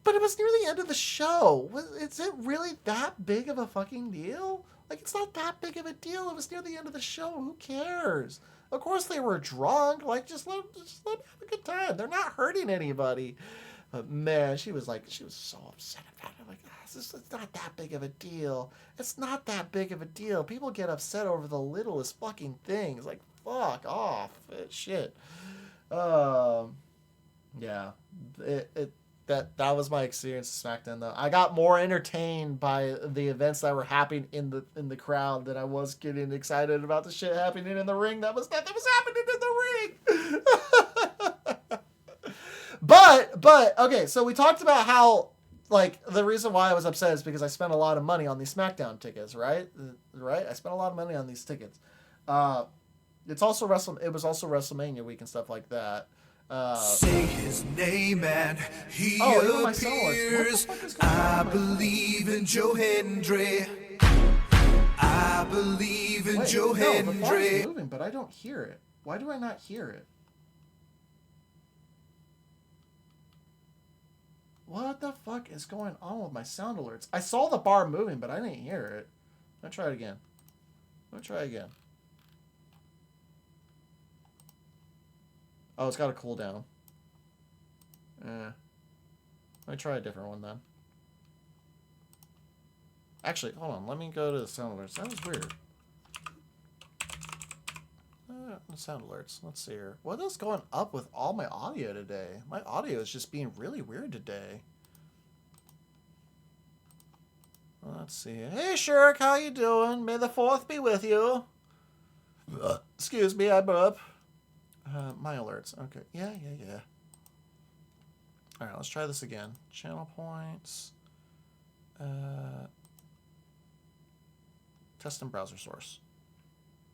S5: but it was near the end of the show. Is it really that big of a fucking deal? Like, it's not that big of a deal. It was near the end of the show. Who cares? Of course they were drunk. Like, just let them have a good time. They're not hurting anybody. But man, she was so upset about it. Like, it's not that big of a deal. It's not that big of a deal. People get upset over the littlest fucking things. Like, fuck off. Shit. Yeah. That was my experience at SmackDown, though. I got more entertained by the events that were happening in the crowd than I was getting excited about the shit happening in the ring that was happening in the ring. But okay, so we talked about how, like, the reason why I was upset is because I spent a lot of money on these SmackDown tickets, right? Right? I spent a lot of money on these tickets. It was also WrestleMania week and stuff like that.
S3: Say his name and he appears. I believe in Joe Hendry. I believe in Joe Hendry.
S5: The bar is moving, but I don't hear it. Why do I not hear it? What the fuck is going on with my sound alerts? I saw the bar moving, but I didn't hear it. Let's try it again. Oh, it's got a cooldown. Let me try a different one then. Actually, hold on. Let me go to the sound alerts. That was weird. The sound alerts. Let's see here. What is going up with all my audio today? My audio is just being really weird today. Let's see. Hey, Shirk, how you doing? May the 4th be with you. Excuse me, I burp. My alerts. Okay. Yeah. Alright, let's try this again. Channel points. Test and browser source.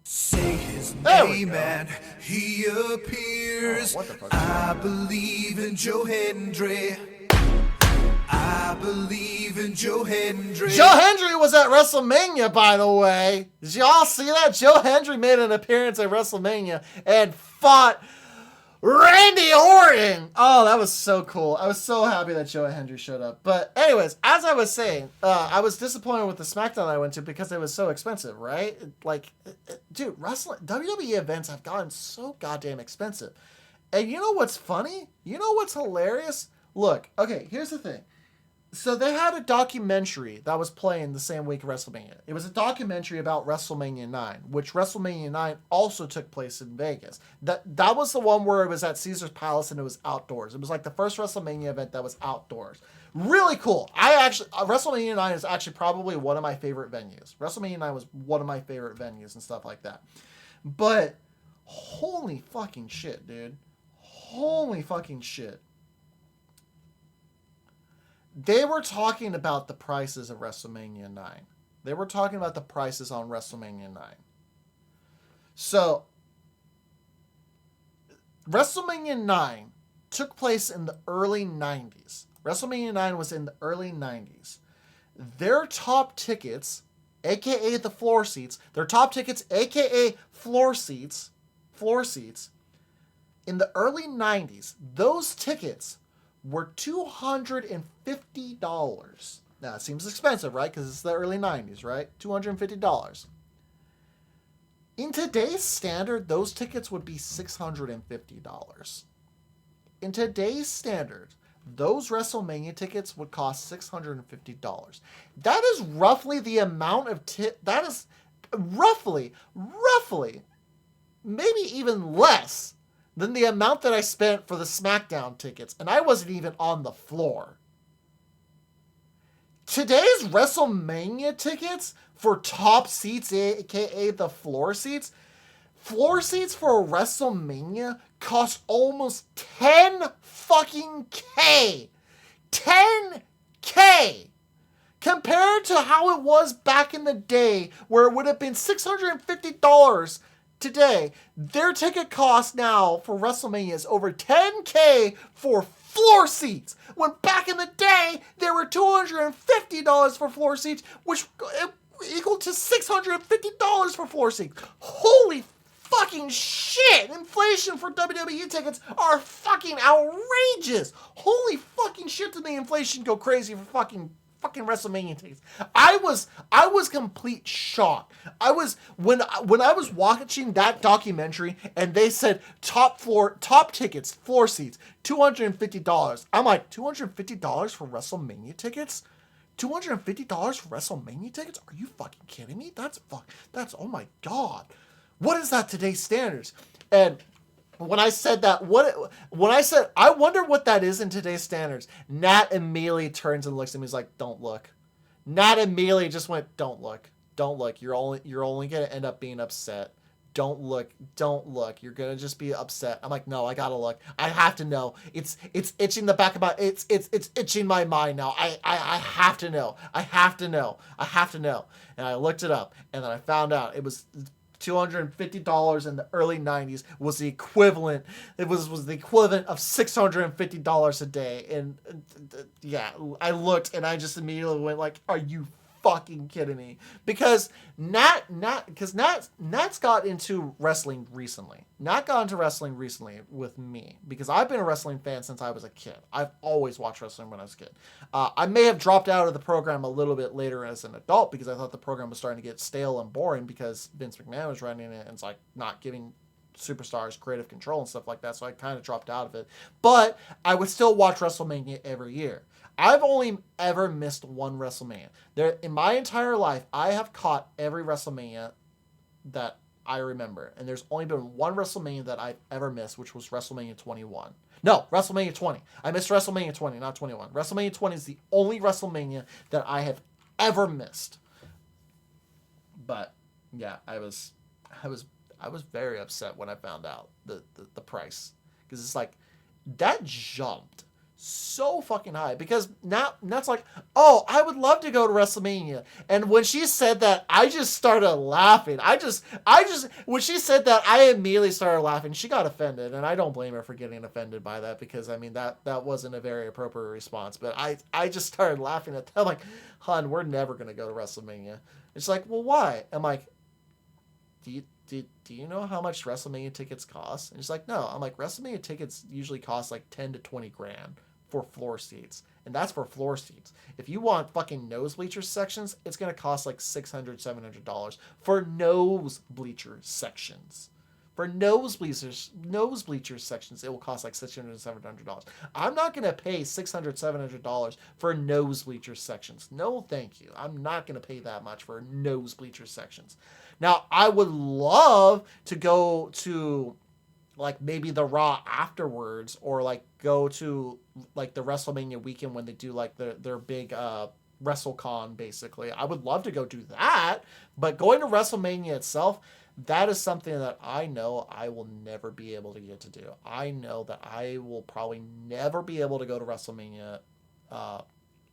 S3: Say his name and he appears.
S5: What the fuck?
S3: I believe in Joe Hendry. I believe in Joe Hendry.
S5: Joe Hendry was at WrestleMania, by the way. Did y'all see that? Joe Hendry made an appearance at WrestleMania and fought Randy Orton. Oh, that was so cool. I was so happy that Joe Hendry showed up. But anyways, as I was saying, I was disappointed with the SmackDown I went to because it was so expensive, right? Like, dude, WWE events have gotten so goddamn expensive. And you know what's funny? You know what's hilarious? Look, okay, here's the thing. So they had a documentary that was playing the same week of WrestleMania. It was a documentary about WrestleMania 9, which WrestleMania 9 also took place in Vegas. That was the one where it was at Caesar's Palace and it was outdoors. It was like the first WrestleMania event that was outdoors. Really cool. WrestleMania 9 is actually probably one of my favorite venues. WrestleMania 9 was one of my favorite venues and stuff like that. But holy fucking shit, dude. Holy fucking shit. They were talking about the prices of WrestleMania 9. They were talking about the prices on WrestleMania 9. So, WrestleMania 9 took place in the early 90s. WrestleMania 9 was in the early 90s. Their top tickets, aka the floor seats, aka floor seats, in the early 90s, those tickets were $250. Now, it seems expensive, right? Because it's the early 90s, right? $250. In today's standard, those tickets would be $650. In today's standard, those WrestleMania tickets would cost $650. That is roughly the amount of that is roughly, maybe even less than the amount that I spent for the SmackDown tickets, and I wasn't even on the floor. today's WrestleMania tickets for top seats, aka the floor seats for a WrestleMania cost almost 10 fucking K. 10K! Compared to how it was back in the day, where it would have been $650 today, their ticket cost now for WrestleMania is over 10K for floor seats. When back in the day, they were $250 for floor seats, which equal to $650 for floor seats. Holy fucking shit! Inflation for WWE tickets are fucking outrageous. Holy fucking shit, did the inflation go crazy for fucking WrestleMania tickets. I was complete shock. When I was watching that documentary and they said top tickets, floor seats, $250. I'm like, $250 for WrestleMania tickets? $250 for WrestleMania tickets? Are you fucking kidding me? That's oh my god. What is that today's standards? And when I said that, I wonder what that is in today's standards, Nat immediately turns and looks at me. He's like, don't look. Nat immediately just went, don't look. Don't look. You're only going to end up being upset. Don't look. Don't look. You're going to just be upset. I'm like, no, I got to look. I have to know. It's itching the back of my, it's itching my mind now. I have to know. I have to know. I have to know. And I looked it up and then I found out it was $250 in the early 90s was the equivalent. It was the equivalent of $650 a day. And yeah, I looked and I just immediately went like, "Are you fucking kidding me?" Because Nat's got into wrestling recently. Nat got into wrestling recently with me because I've been a wrestling fan since I was a kid. I've always watched wrestling when I was a kid. I may have dropped out of the program a little bit later as an adult because I thought the program was starting to get stale and boring because Vince McMahon was running it and it's like not giving superstars creative control and stuff like that. So I kind of dropped out of it. But I would still watch WrestleMania every year. I've only ever missed one WrestleMania. In my entire life, I have caught every WrestleMania that I remember. And there's only been one WrestleMania that I've ever missed, which was WrestleMania 21. No, WrestleMania 20. I missed WrestleMania 20, not 21. WrestleMania 20 is the only WrestleMania that I have ever missed. But yeah, I was very upset when I found out the price. Because it's like, that jumped so fucking high because now it's like, oh, I would love to go to WrestleMania. And when she said that, I just started laughing. When she said that, I immediately started laughing. She got offended, and I don't blame her for getting offended by that because I mean that wasn't a very appropriate response. But I just started laughing at that. I'm like, hun, we're never gonna go to WrestleMania. It's like, well, why? I'm like, do you know how much WrestleMania tickets cost? And she's like, no. I'm like, WrestleMania tickets usually cost like 10 to 20 grand for floor seats. And that's for floor seats. If you want fucking nose bleacher sections, it's going to cost like $600, $700 for nose bleacher sections. For nose bleacher sections, it will cost like $600, $700. I'm not going to pay $600, $700 for nose bleacher sections. No, thank you. I'm not going to pay that much for nose bleacher sections. Now, I would love to go to like maybe the Raw afterwards or like go to like the WrestleMania weekend when they do like their big WrestleCon basically. I would love to go do that, but going to WrestleMania itself, that is something that I know I will never be able to get to do. I know that I will probably never be able to go to WrestleMania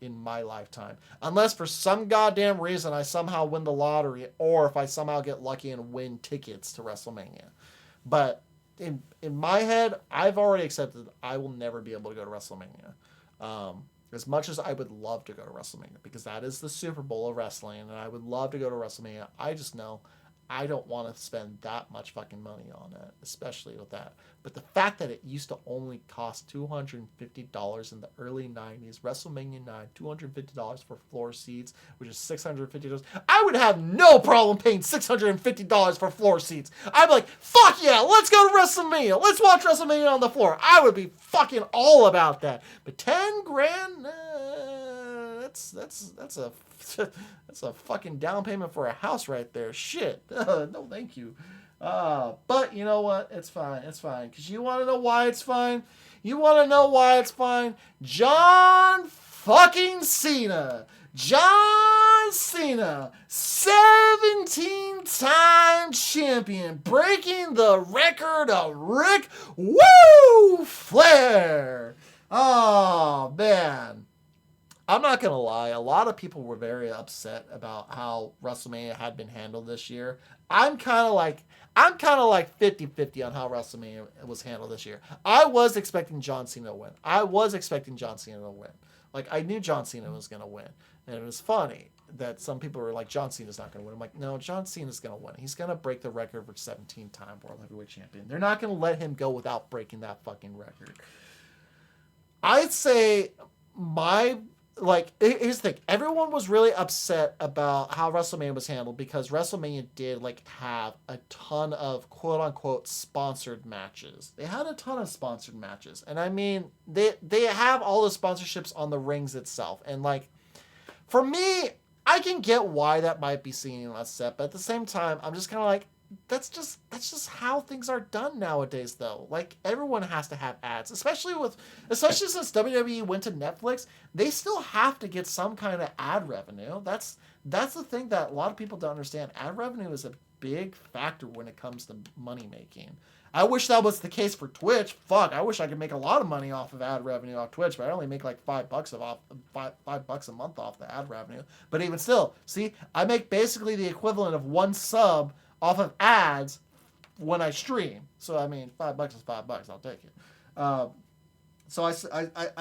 S5: in my lifetime. Unless for some goddamn reason I somehow win the lottery or if I somehow get lucky and win tickets to WrestleMania. But in my head, I've already accepted I will never be able to go to WrestleMania. As much as I would love to go to WrestleMania because that is the Super Bowl of wrestling and I would love to go to WrestleMania, I just know I don't want to spend that much fucking money on it, especially with that. But the fact that it used to only cost $250 in the early 90s, WrestleMania 9, $250 for floor seats, which is $650. I would have no problem paying $650 for floor seats. I'd be like, fuck yeah, let's go to WrestleMania. Let's watch WrestleMania on the floor. I would be fucking all about that. But 10 grand, that's a fucking down payment for a house right there. Shit. No, thank you. But you know what? It's fine. It's fine. Because you want to know why it's fine? You want to know why it's fine? John fucking Cena. John Cena, 17-time champion, breaking the record of Ric Flair. Oh, man. I'm not going to lie. A lot of people were very upset about how WrestleMania had been handled this year. I'm kind of like 50-50 on how WrestleMania was handled this year. I was expecting John Cena to win. Like, I knew John Cena was going to win. And it was funny that some people were like, John Cena's not going to win. I'm like, no, John Cena's going to win. He's going to break the record for 17-time World Heavyweight Champion. They're not going to let him go without breaking that fucking record. I'd say here's the thing. Everyone was really upset about how WrestleMania was handled because WrestleMania did have a ton of quote unquote sponsored matches. They had a ton of sponsored matches. And I mean, they have all the sponsorships on the rings itself. And for me, I can get why that might be seen less set, but at the same time, I'm just kind of like, that's just how things are done nowadays, though. Everyone has to have ads, especially since WWE went to Netflix. They still have to get some kind of ad revenue. That's the thing that a lot of people don't understand. Ad revenue is a big factor when it comes to money making. I wish that was the case for Twitch. Fuck, I wish I could make a lot of money off of ad revenue off Twitch, but I only make $5 a month off the ad revenue. But even still, see, I make basically the equivalent of one sub off of ads when I stream. So I mean, $5 is $5. I'll take it. So I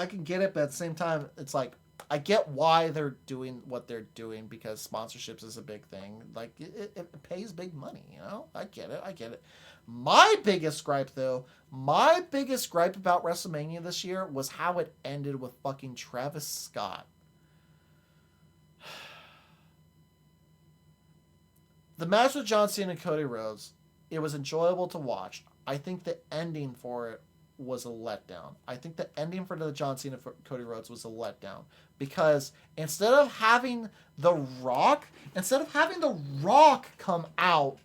S5: can get it, but at the same time, it's I get why they're doing what they're doing because sponsorships is a big thing. It pays big money, you know? I get it. My biggest gripe about WrestleMania this year was how it ended with fucking Travis Scott. The match with John Cena and Cody Rhodes, it was enjoyable to watch. I think the ending for it was a letdown. I think the ending for the John Cena Cody Rhodes was a letdown because instead of having The Rock come out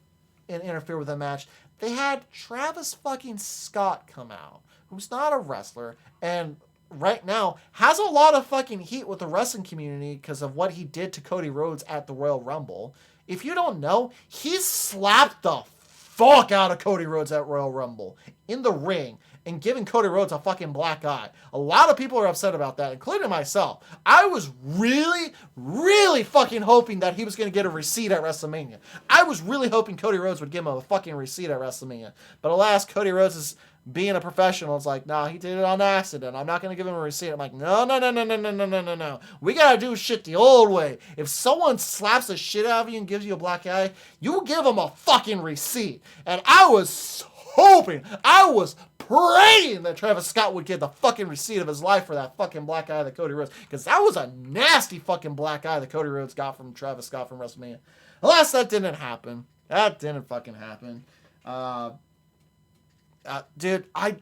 S5: and interfere with the match, they had Travis fucking Scott come out, who's not a wrestler and right now has a lot of fucking heat with the wrestling community because of what he did to Cody Rhodes at the Royal Rumble. If you don't know, he slapped the fuck out of Cody Rhodes at Royal Rumble in the ring and giving Cody Rhodes a fucking black eye. A lot of people are upset about that, including myself. I was really, really fucking hoping that he was going to get a receipt at WrestleMania. I was really hoping Cody Rhodes would give him a fucking receipt at WrestleMania. But alas, Cody Rhodes is being a professional. It's like, nah, he did it on accident. I'm not going to give him a receipt. I'm like, no. We got to do shit the old way. If someone slaps the shit out of you and gives you a black eye, you give them a fucking receipt. And I was praying that Travis Scott would get the fucking receipt of his life for that fucking black eye that Cody Rhodes, because that was a nasty fucking black eye that Cody Rhodes got from Travis Scott from WrestleMania. Alas, that didn't happen. That didn't fucking happen. Dude, I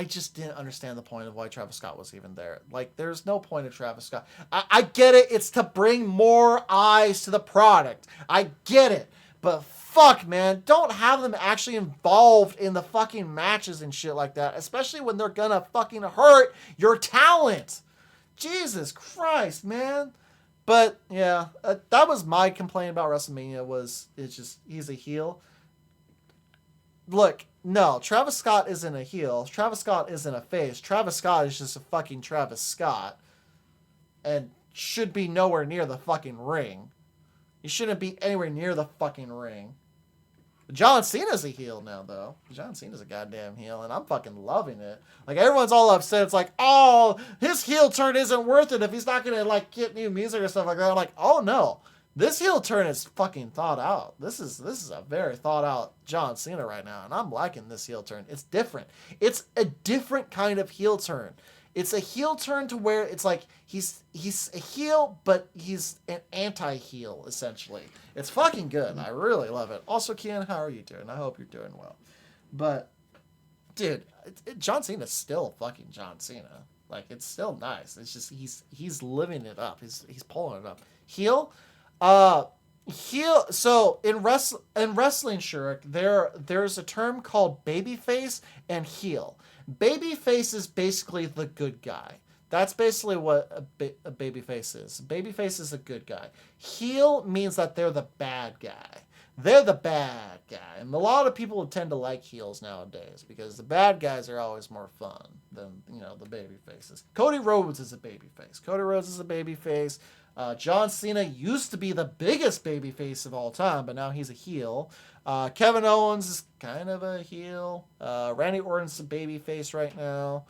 S5: just didn't understand the point of why Travis Scott was even there. There's no point of Travis Scott. I get it. It's to bring more eyes to the product. I get it. But fuck, man, don't have them actually involved in the fucking matches and shit like that, especially when they're gonna fucking hurt your talent. Jesus Christ, man. But yeah, that was my complaint about WrestleMania. He's a heel. Look, no, Travis Scott isn't a heel. Travis Scott isn't a face. Travis Scott is just a fucking Travis Scott and should be nowhere near the fucking ring. He shouldn't be anywhere near the fucking ring. John Cena's a heel now, though. John Cena's a goddamn heel, and I'm fucking loving it. Everyone's all upset. It's like, oh, his heel turn isn't worth it if he's not going to, get new music or stuff like that. I'm like, oh, no. This heel turn is fucking thought out. This is a very thought out John Cena right now, and I'm liking this heel turn. It's different. It's a different kind of heel turn. It's a heel turn to where it's like he's a heel, but he's an anti-heel, essentially. It's fucking good. I really love it. Also, Kian, how are you doing? I hope you're doing well. But, dude, John Cena's still fucking John Cena. It's still nice. It's just he's living it up. He's pulling it up. Heel. So in wrestling, Shurik, there's a term called babyface and heel. Babyface is basically the good guy. That's basically what a babyface is. Babyface is a good guy. Heel means that they're the bad guy. They're the bad guy. And a lot of people tend to like heels nowadays because the bad guys are always more fun than, the baby faces. Cody Rhodes is a babyface. Cody Rhodes is a babyface. John Cena used to be the biggest babyface of all time, but now he's a heel. Kevin Owens is kind of a heel. Randy Orton's a babyface right now.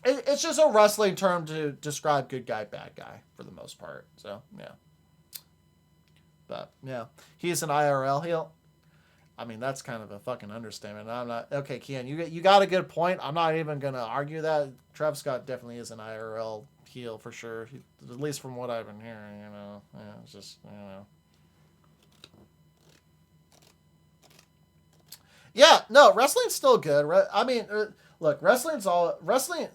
S5: It's just a wrestling term to describe good guy, bad guy for the most part. So, yeah. But, yeah. He's an IRL heel. I mean, that's kind of a fucking understatement. I'm not... Okay, Kian, you got a good point. I'm not even going to argue that. Travis Scott definitely is an IRL heel for sure. At least from what I've been hearing, Yeah, it's just, Yeah, no, wrestling's still good. Look, wrestling.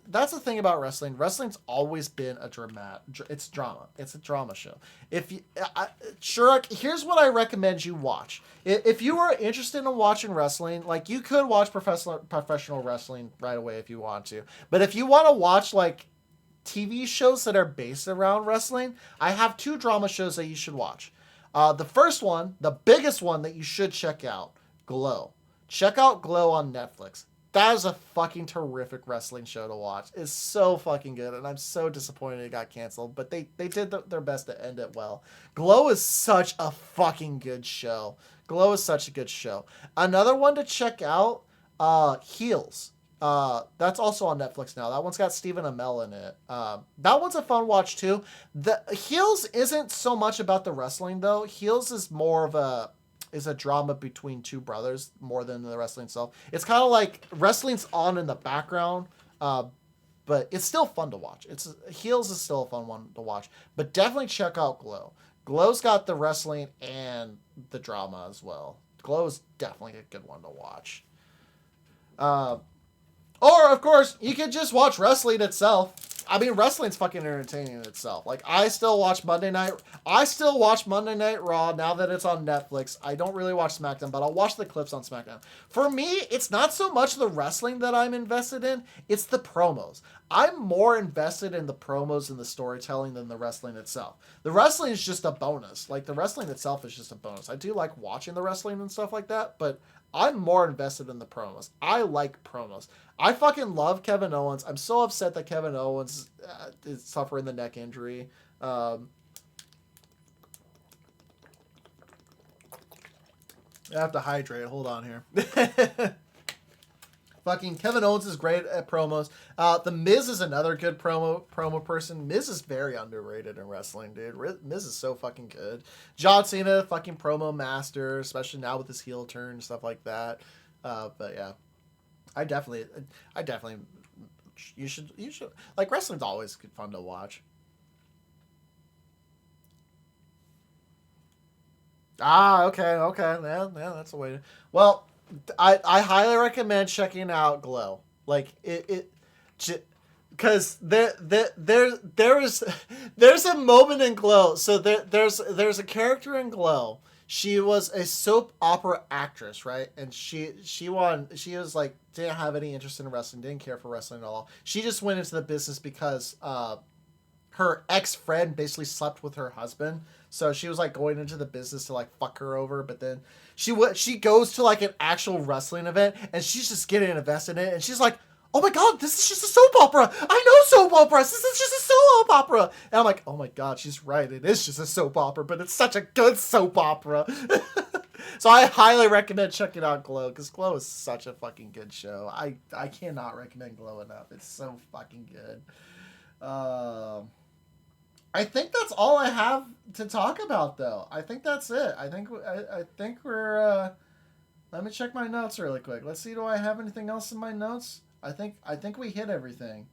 S5: That's the thing about wrestling. Wrestling's always been it's drama. It's a drama show. Here's what I recommend you watch. If you are interested in watching wrestling, like you could watch professional wrestling right away if you want to. But if you want to watch like TV shows that are based around wrestling, I have 2 drama shows that you should watch. The first one, the biggest one that you should check out, Glow. Check out Glow on Netflix. That is a fucking terrific wrestling show to watch. It's so fucking good, and I'm so disappointed it got canceled, but they did their best to end it well. Glow is such a fucking good show. Glow is such a good show. Another one to check out, Heels. That's also on Netflix now. That one's got Stephen Amell in it. That one's a fun watch too. The Heels isn't so much about the wrestling though. Heels is more of a drama between 2 brothers more than the wrestling itself. It's kind of like wrestling's on in the background, but it's still fun to watch. Heels is still a fun one to watch, but definitely check out Glow. Glow's got the wrestling and the drama as well. Glow is definitely a good one to watch. Or, of course, you could just watch wrestling itself. I mean, wrestling's fucking entertaining in itself. Like, I still watch Monday Night Raw now that it's on Netflix. I don't really watch SmackDown, but I'll watch the clips on SmackDown. For me, it's not so much the wrestling that I'm invested in, it's the promos. I'm more invested in the promos and the storytelling than the wrestling itself. The wrestling is just a bonus. Like, the wrestling itself is just a bonus. I do like watching the wrestling and stuff like that, but I'm more invested in the promos. I like promos. I fucking love Kevin Owens. I'm so upset that Kevin Owens is suffering the neck injury. I have to hydrate. Hold on here. Fucking Kevin Owens is great at promos. The Miz is another good promo person. Miz is very underrated in wrestling, dude. Miz is so fucking good. John Cena, fucking promo master, especially now with his heel turn and stuff like that. But yeah, I definitely, you should like wrestling's always fun to watch. Okay, yeah, that's the way to. Well, I highly recommend checking out Glow. Like because there's a moment in Glow. So there's a character in Glow. She was a soap opera actress, right? And she was like didn't have any interest in wrestling, didn't care for wrestling at all. She just went into the business because her ex-friend basically slept with her husband. So she was like going into the business to like fuck her over, but then she goes to like an actual wrestling event and she's just getting invested in it, and she's like, oh my god, this is just a soap opera. I know soap operas. This is just a soap opera. And I'm like, oh my god, she's right. It is just a soap opera, but it's such a good soap opera. So I highly recommend checking out Glow, because Glow is such a fucking good show. I cannot recommend Glow enough. It's so fucking good. I think that's all I have to talk about, though. I think that's it. I think we're. Let me check my notes really quick. Let's see. Do I have anything else in my notes? I think we hit everything.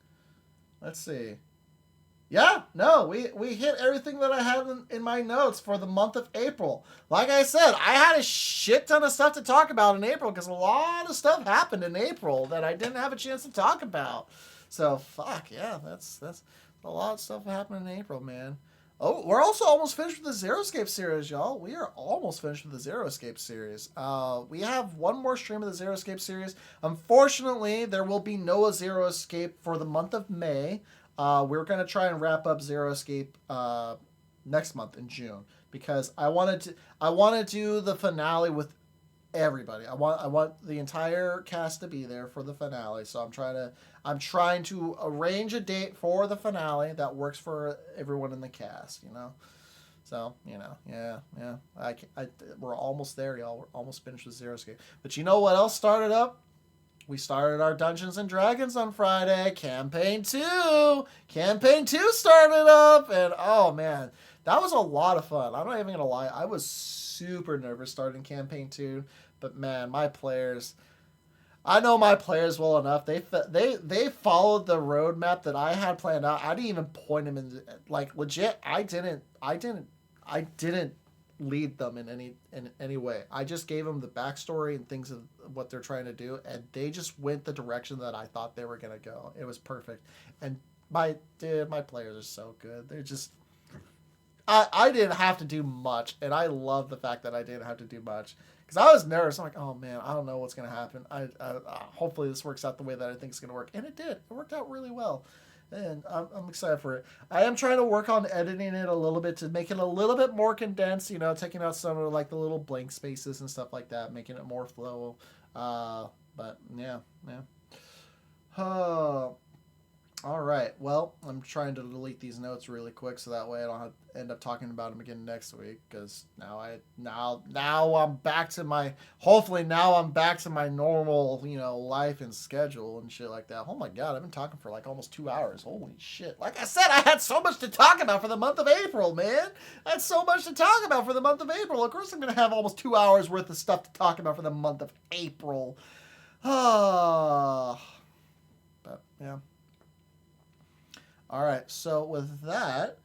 S5: Let's see. Yeah, no, we hit everything that I had in my notes for the month of April. Like I said, I had a shit ton of stuff to talk about in April because a lot of stuff happened in April that I didn't have a chance to talk about. So fuck yeah, that's a lot of stuff that happened in April, man. Oh, we're also almost finished with the Zero Escape series, y'all. We are almost finished with the Zero Escape series. We have one more stream of the Zero Escape series. Unfortunately, there will be no Zero Escape for the month of May. We're going to try and wrap up Zero Escape next month in June because I want to do the finale with everybody. I want the entire cast to be there for the finale. So I'm trying to arrange a date for the finale that works for everyone in the cast, you know. So, you know, yeah. We're almost there, y'all. We're almost finished with Zero Escape. But you know what else started up? We started our Dungeons and Dragons on Friday. Campaign 2. Campaign 2 started up, and oh man, that was a lot of fun. I'm not even gonna lie. I was super nervous starting Campaign 2. But man, my players, I know my players well enough. They followed the roadmap that I had planned out. I didn't even point them in, like, legit. I didn't lead them in any way. I just gave them the backstory and things of what they're trying to do, and they just went the direction that I thought they were gonna go. It was perfect. And my players are so good. They're just. I didn't have to do much, and I love the fact that I didn't have to do much. Because I was nervous. I'm like, oh man, I don't know what's going to happen. Hopefully this works out the way that I think it's going to work. And it did. It worked out really well. And I'm excited for it. I am trying to work on editing it a little bit to make it a little bit more condensed, you know, taking out some of like the little blank spaces and stuff like that, making it more flow. But yeah. All right. Well, I'm trying to delete these notes really quick so that way I don't have to end up talking about them again next week. Because now I'm back to my normal, you know, life and schedule and shit like that. Oh my god, I've been talking for like almost 2 hours. Holy shit! Like I said, I had so much to talk about for the month of April, man. I had so much to talk about for the month of April. Of course, I'm gonna have almost 2 hours worth of stuff to talk about for the month of April. But yeah. All right, so with that,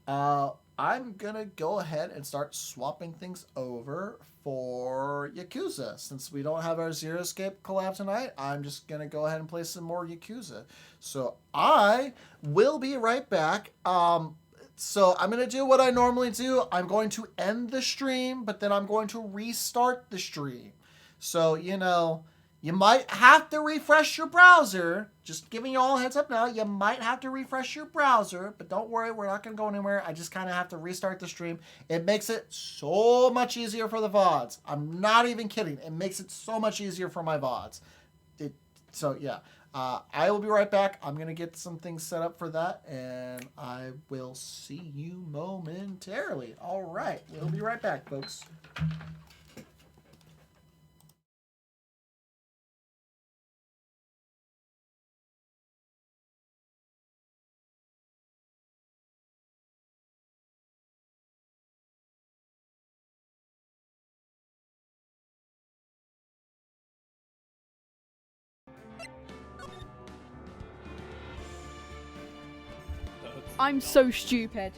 S5: I'm going to go ahead and start swapping things over for Yakuza. Since we don't have our Zero Escape collab tonight, I'm just going to go ahead and play some more Yakuza. So I will be right back. So I'm going to do what I normally do. I'm going to end the stream, but then I'm going to restart the stream. So, you know, you might have to refresh your browser. Just giving you all a heads up now. You might have to refresh your browser, but don't worry, we're not going to go anywhere. I just kind of have to restart the stream. It makes it so much easier for the VODs. I'm not even kidding. It makes it so much easier for my VODs. So, yeah. I will be right back. I'm going to get some things set up for that, and I will see you momentarily. All right. We'll be right back, folks.
S8: I'm so stupid.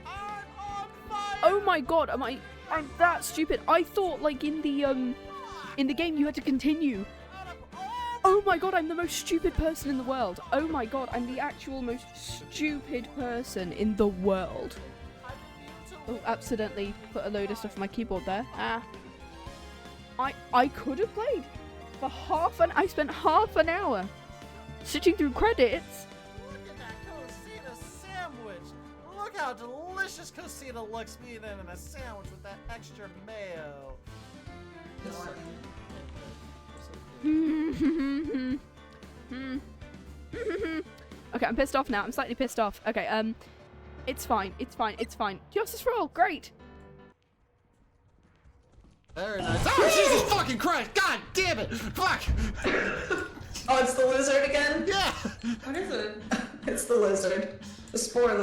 S8: Oh my god, I'm that stupid. I thought like in the game you had to continue. Oh my god, I'm the most stupid person in the world. Oh my god, I'm the actual most stupid person in the world. Oh, accidentally put a load of stuff on my keyboard there. I could have played for I spent half an hour switching through credits.
S5: Look how delicious Cosita looks being in a sandwich with that extra mayo.
S8: Okay, I'm pissed off now. I'm slightly pissed off. Okay, it's fine. Justice for all, great.
S5: Very nice. Oh, Jesus fucking Christ! God damn it! Fuck!
S2: Oh, it's the lizard again?
S5: Yeah!
S2: What is it? It's the lizard. The spore lizard.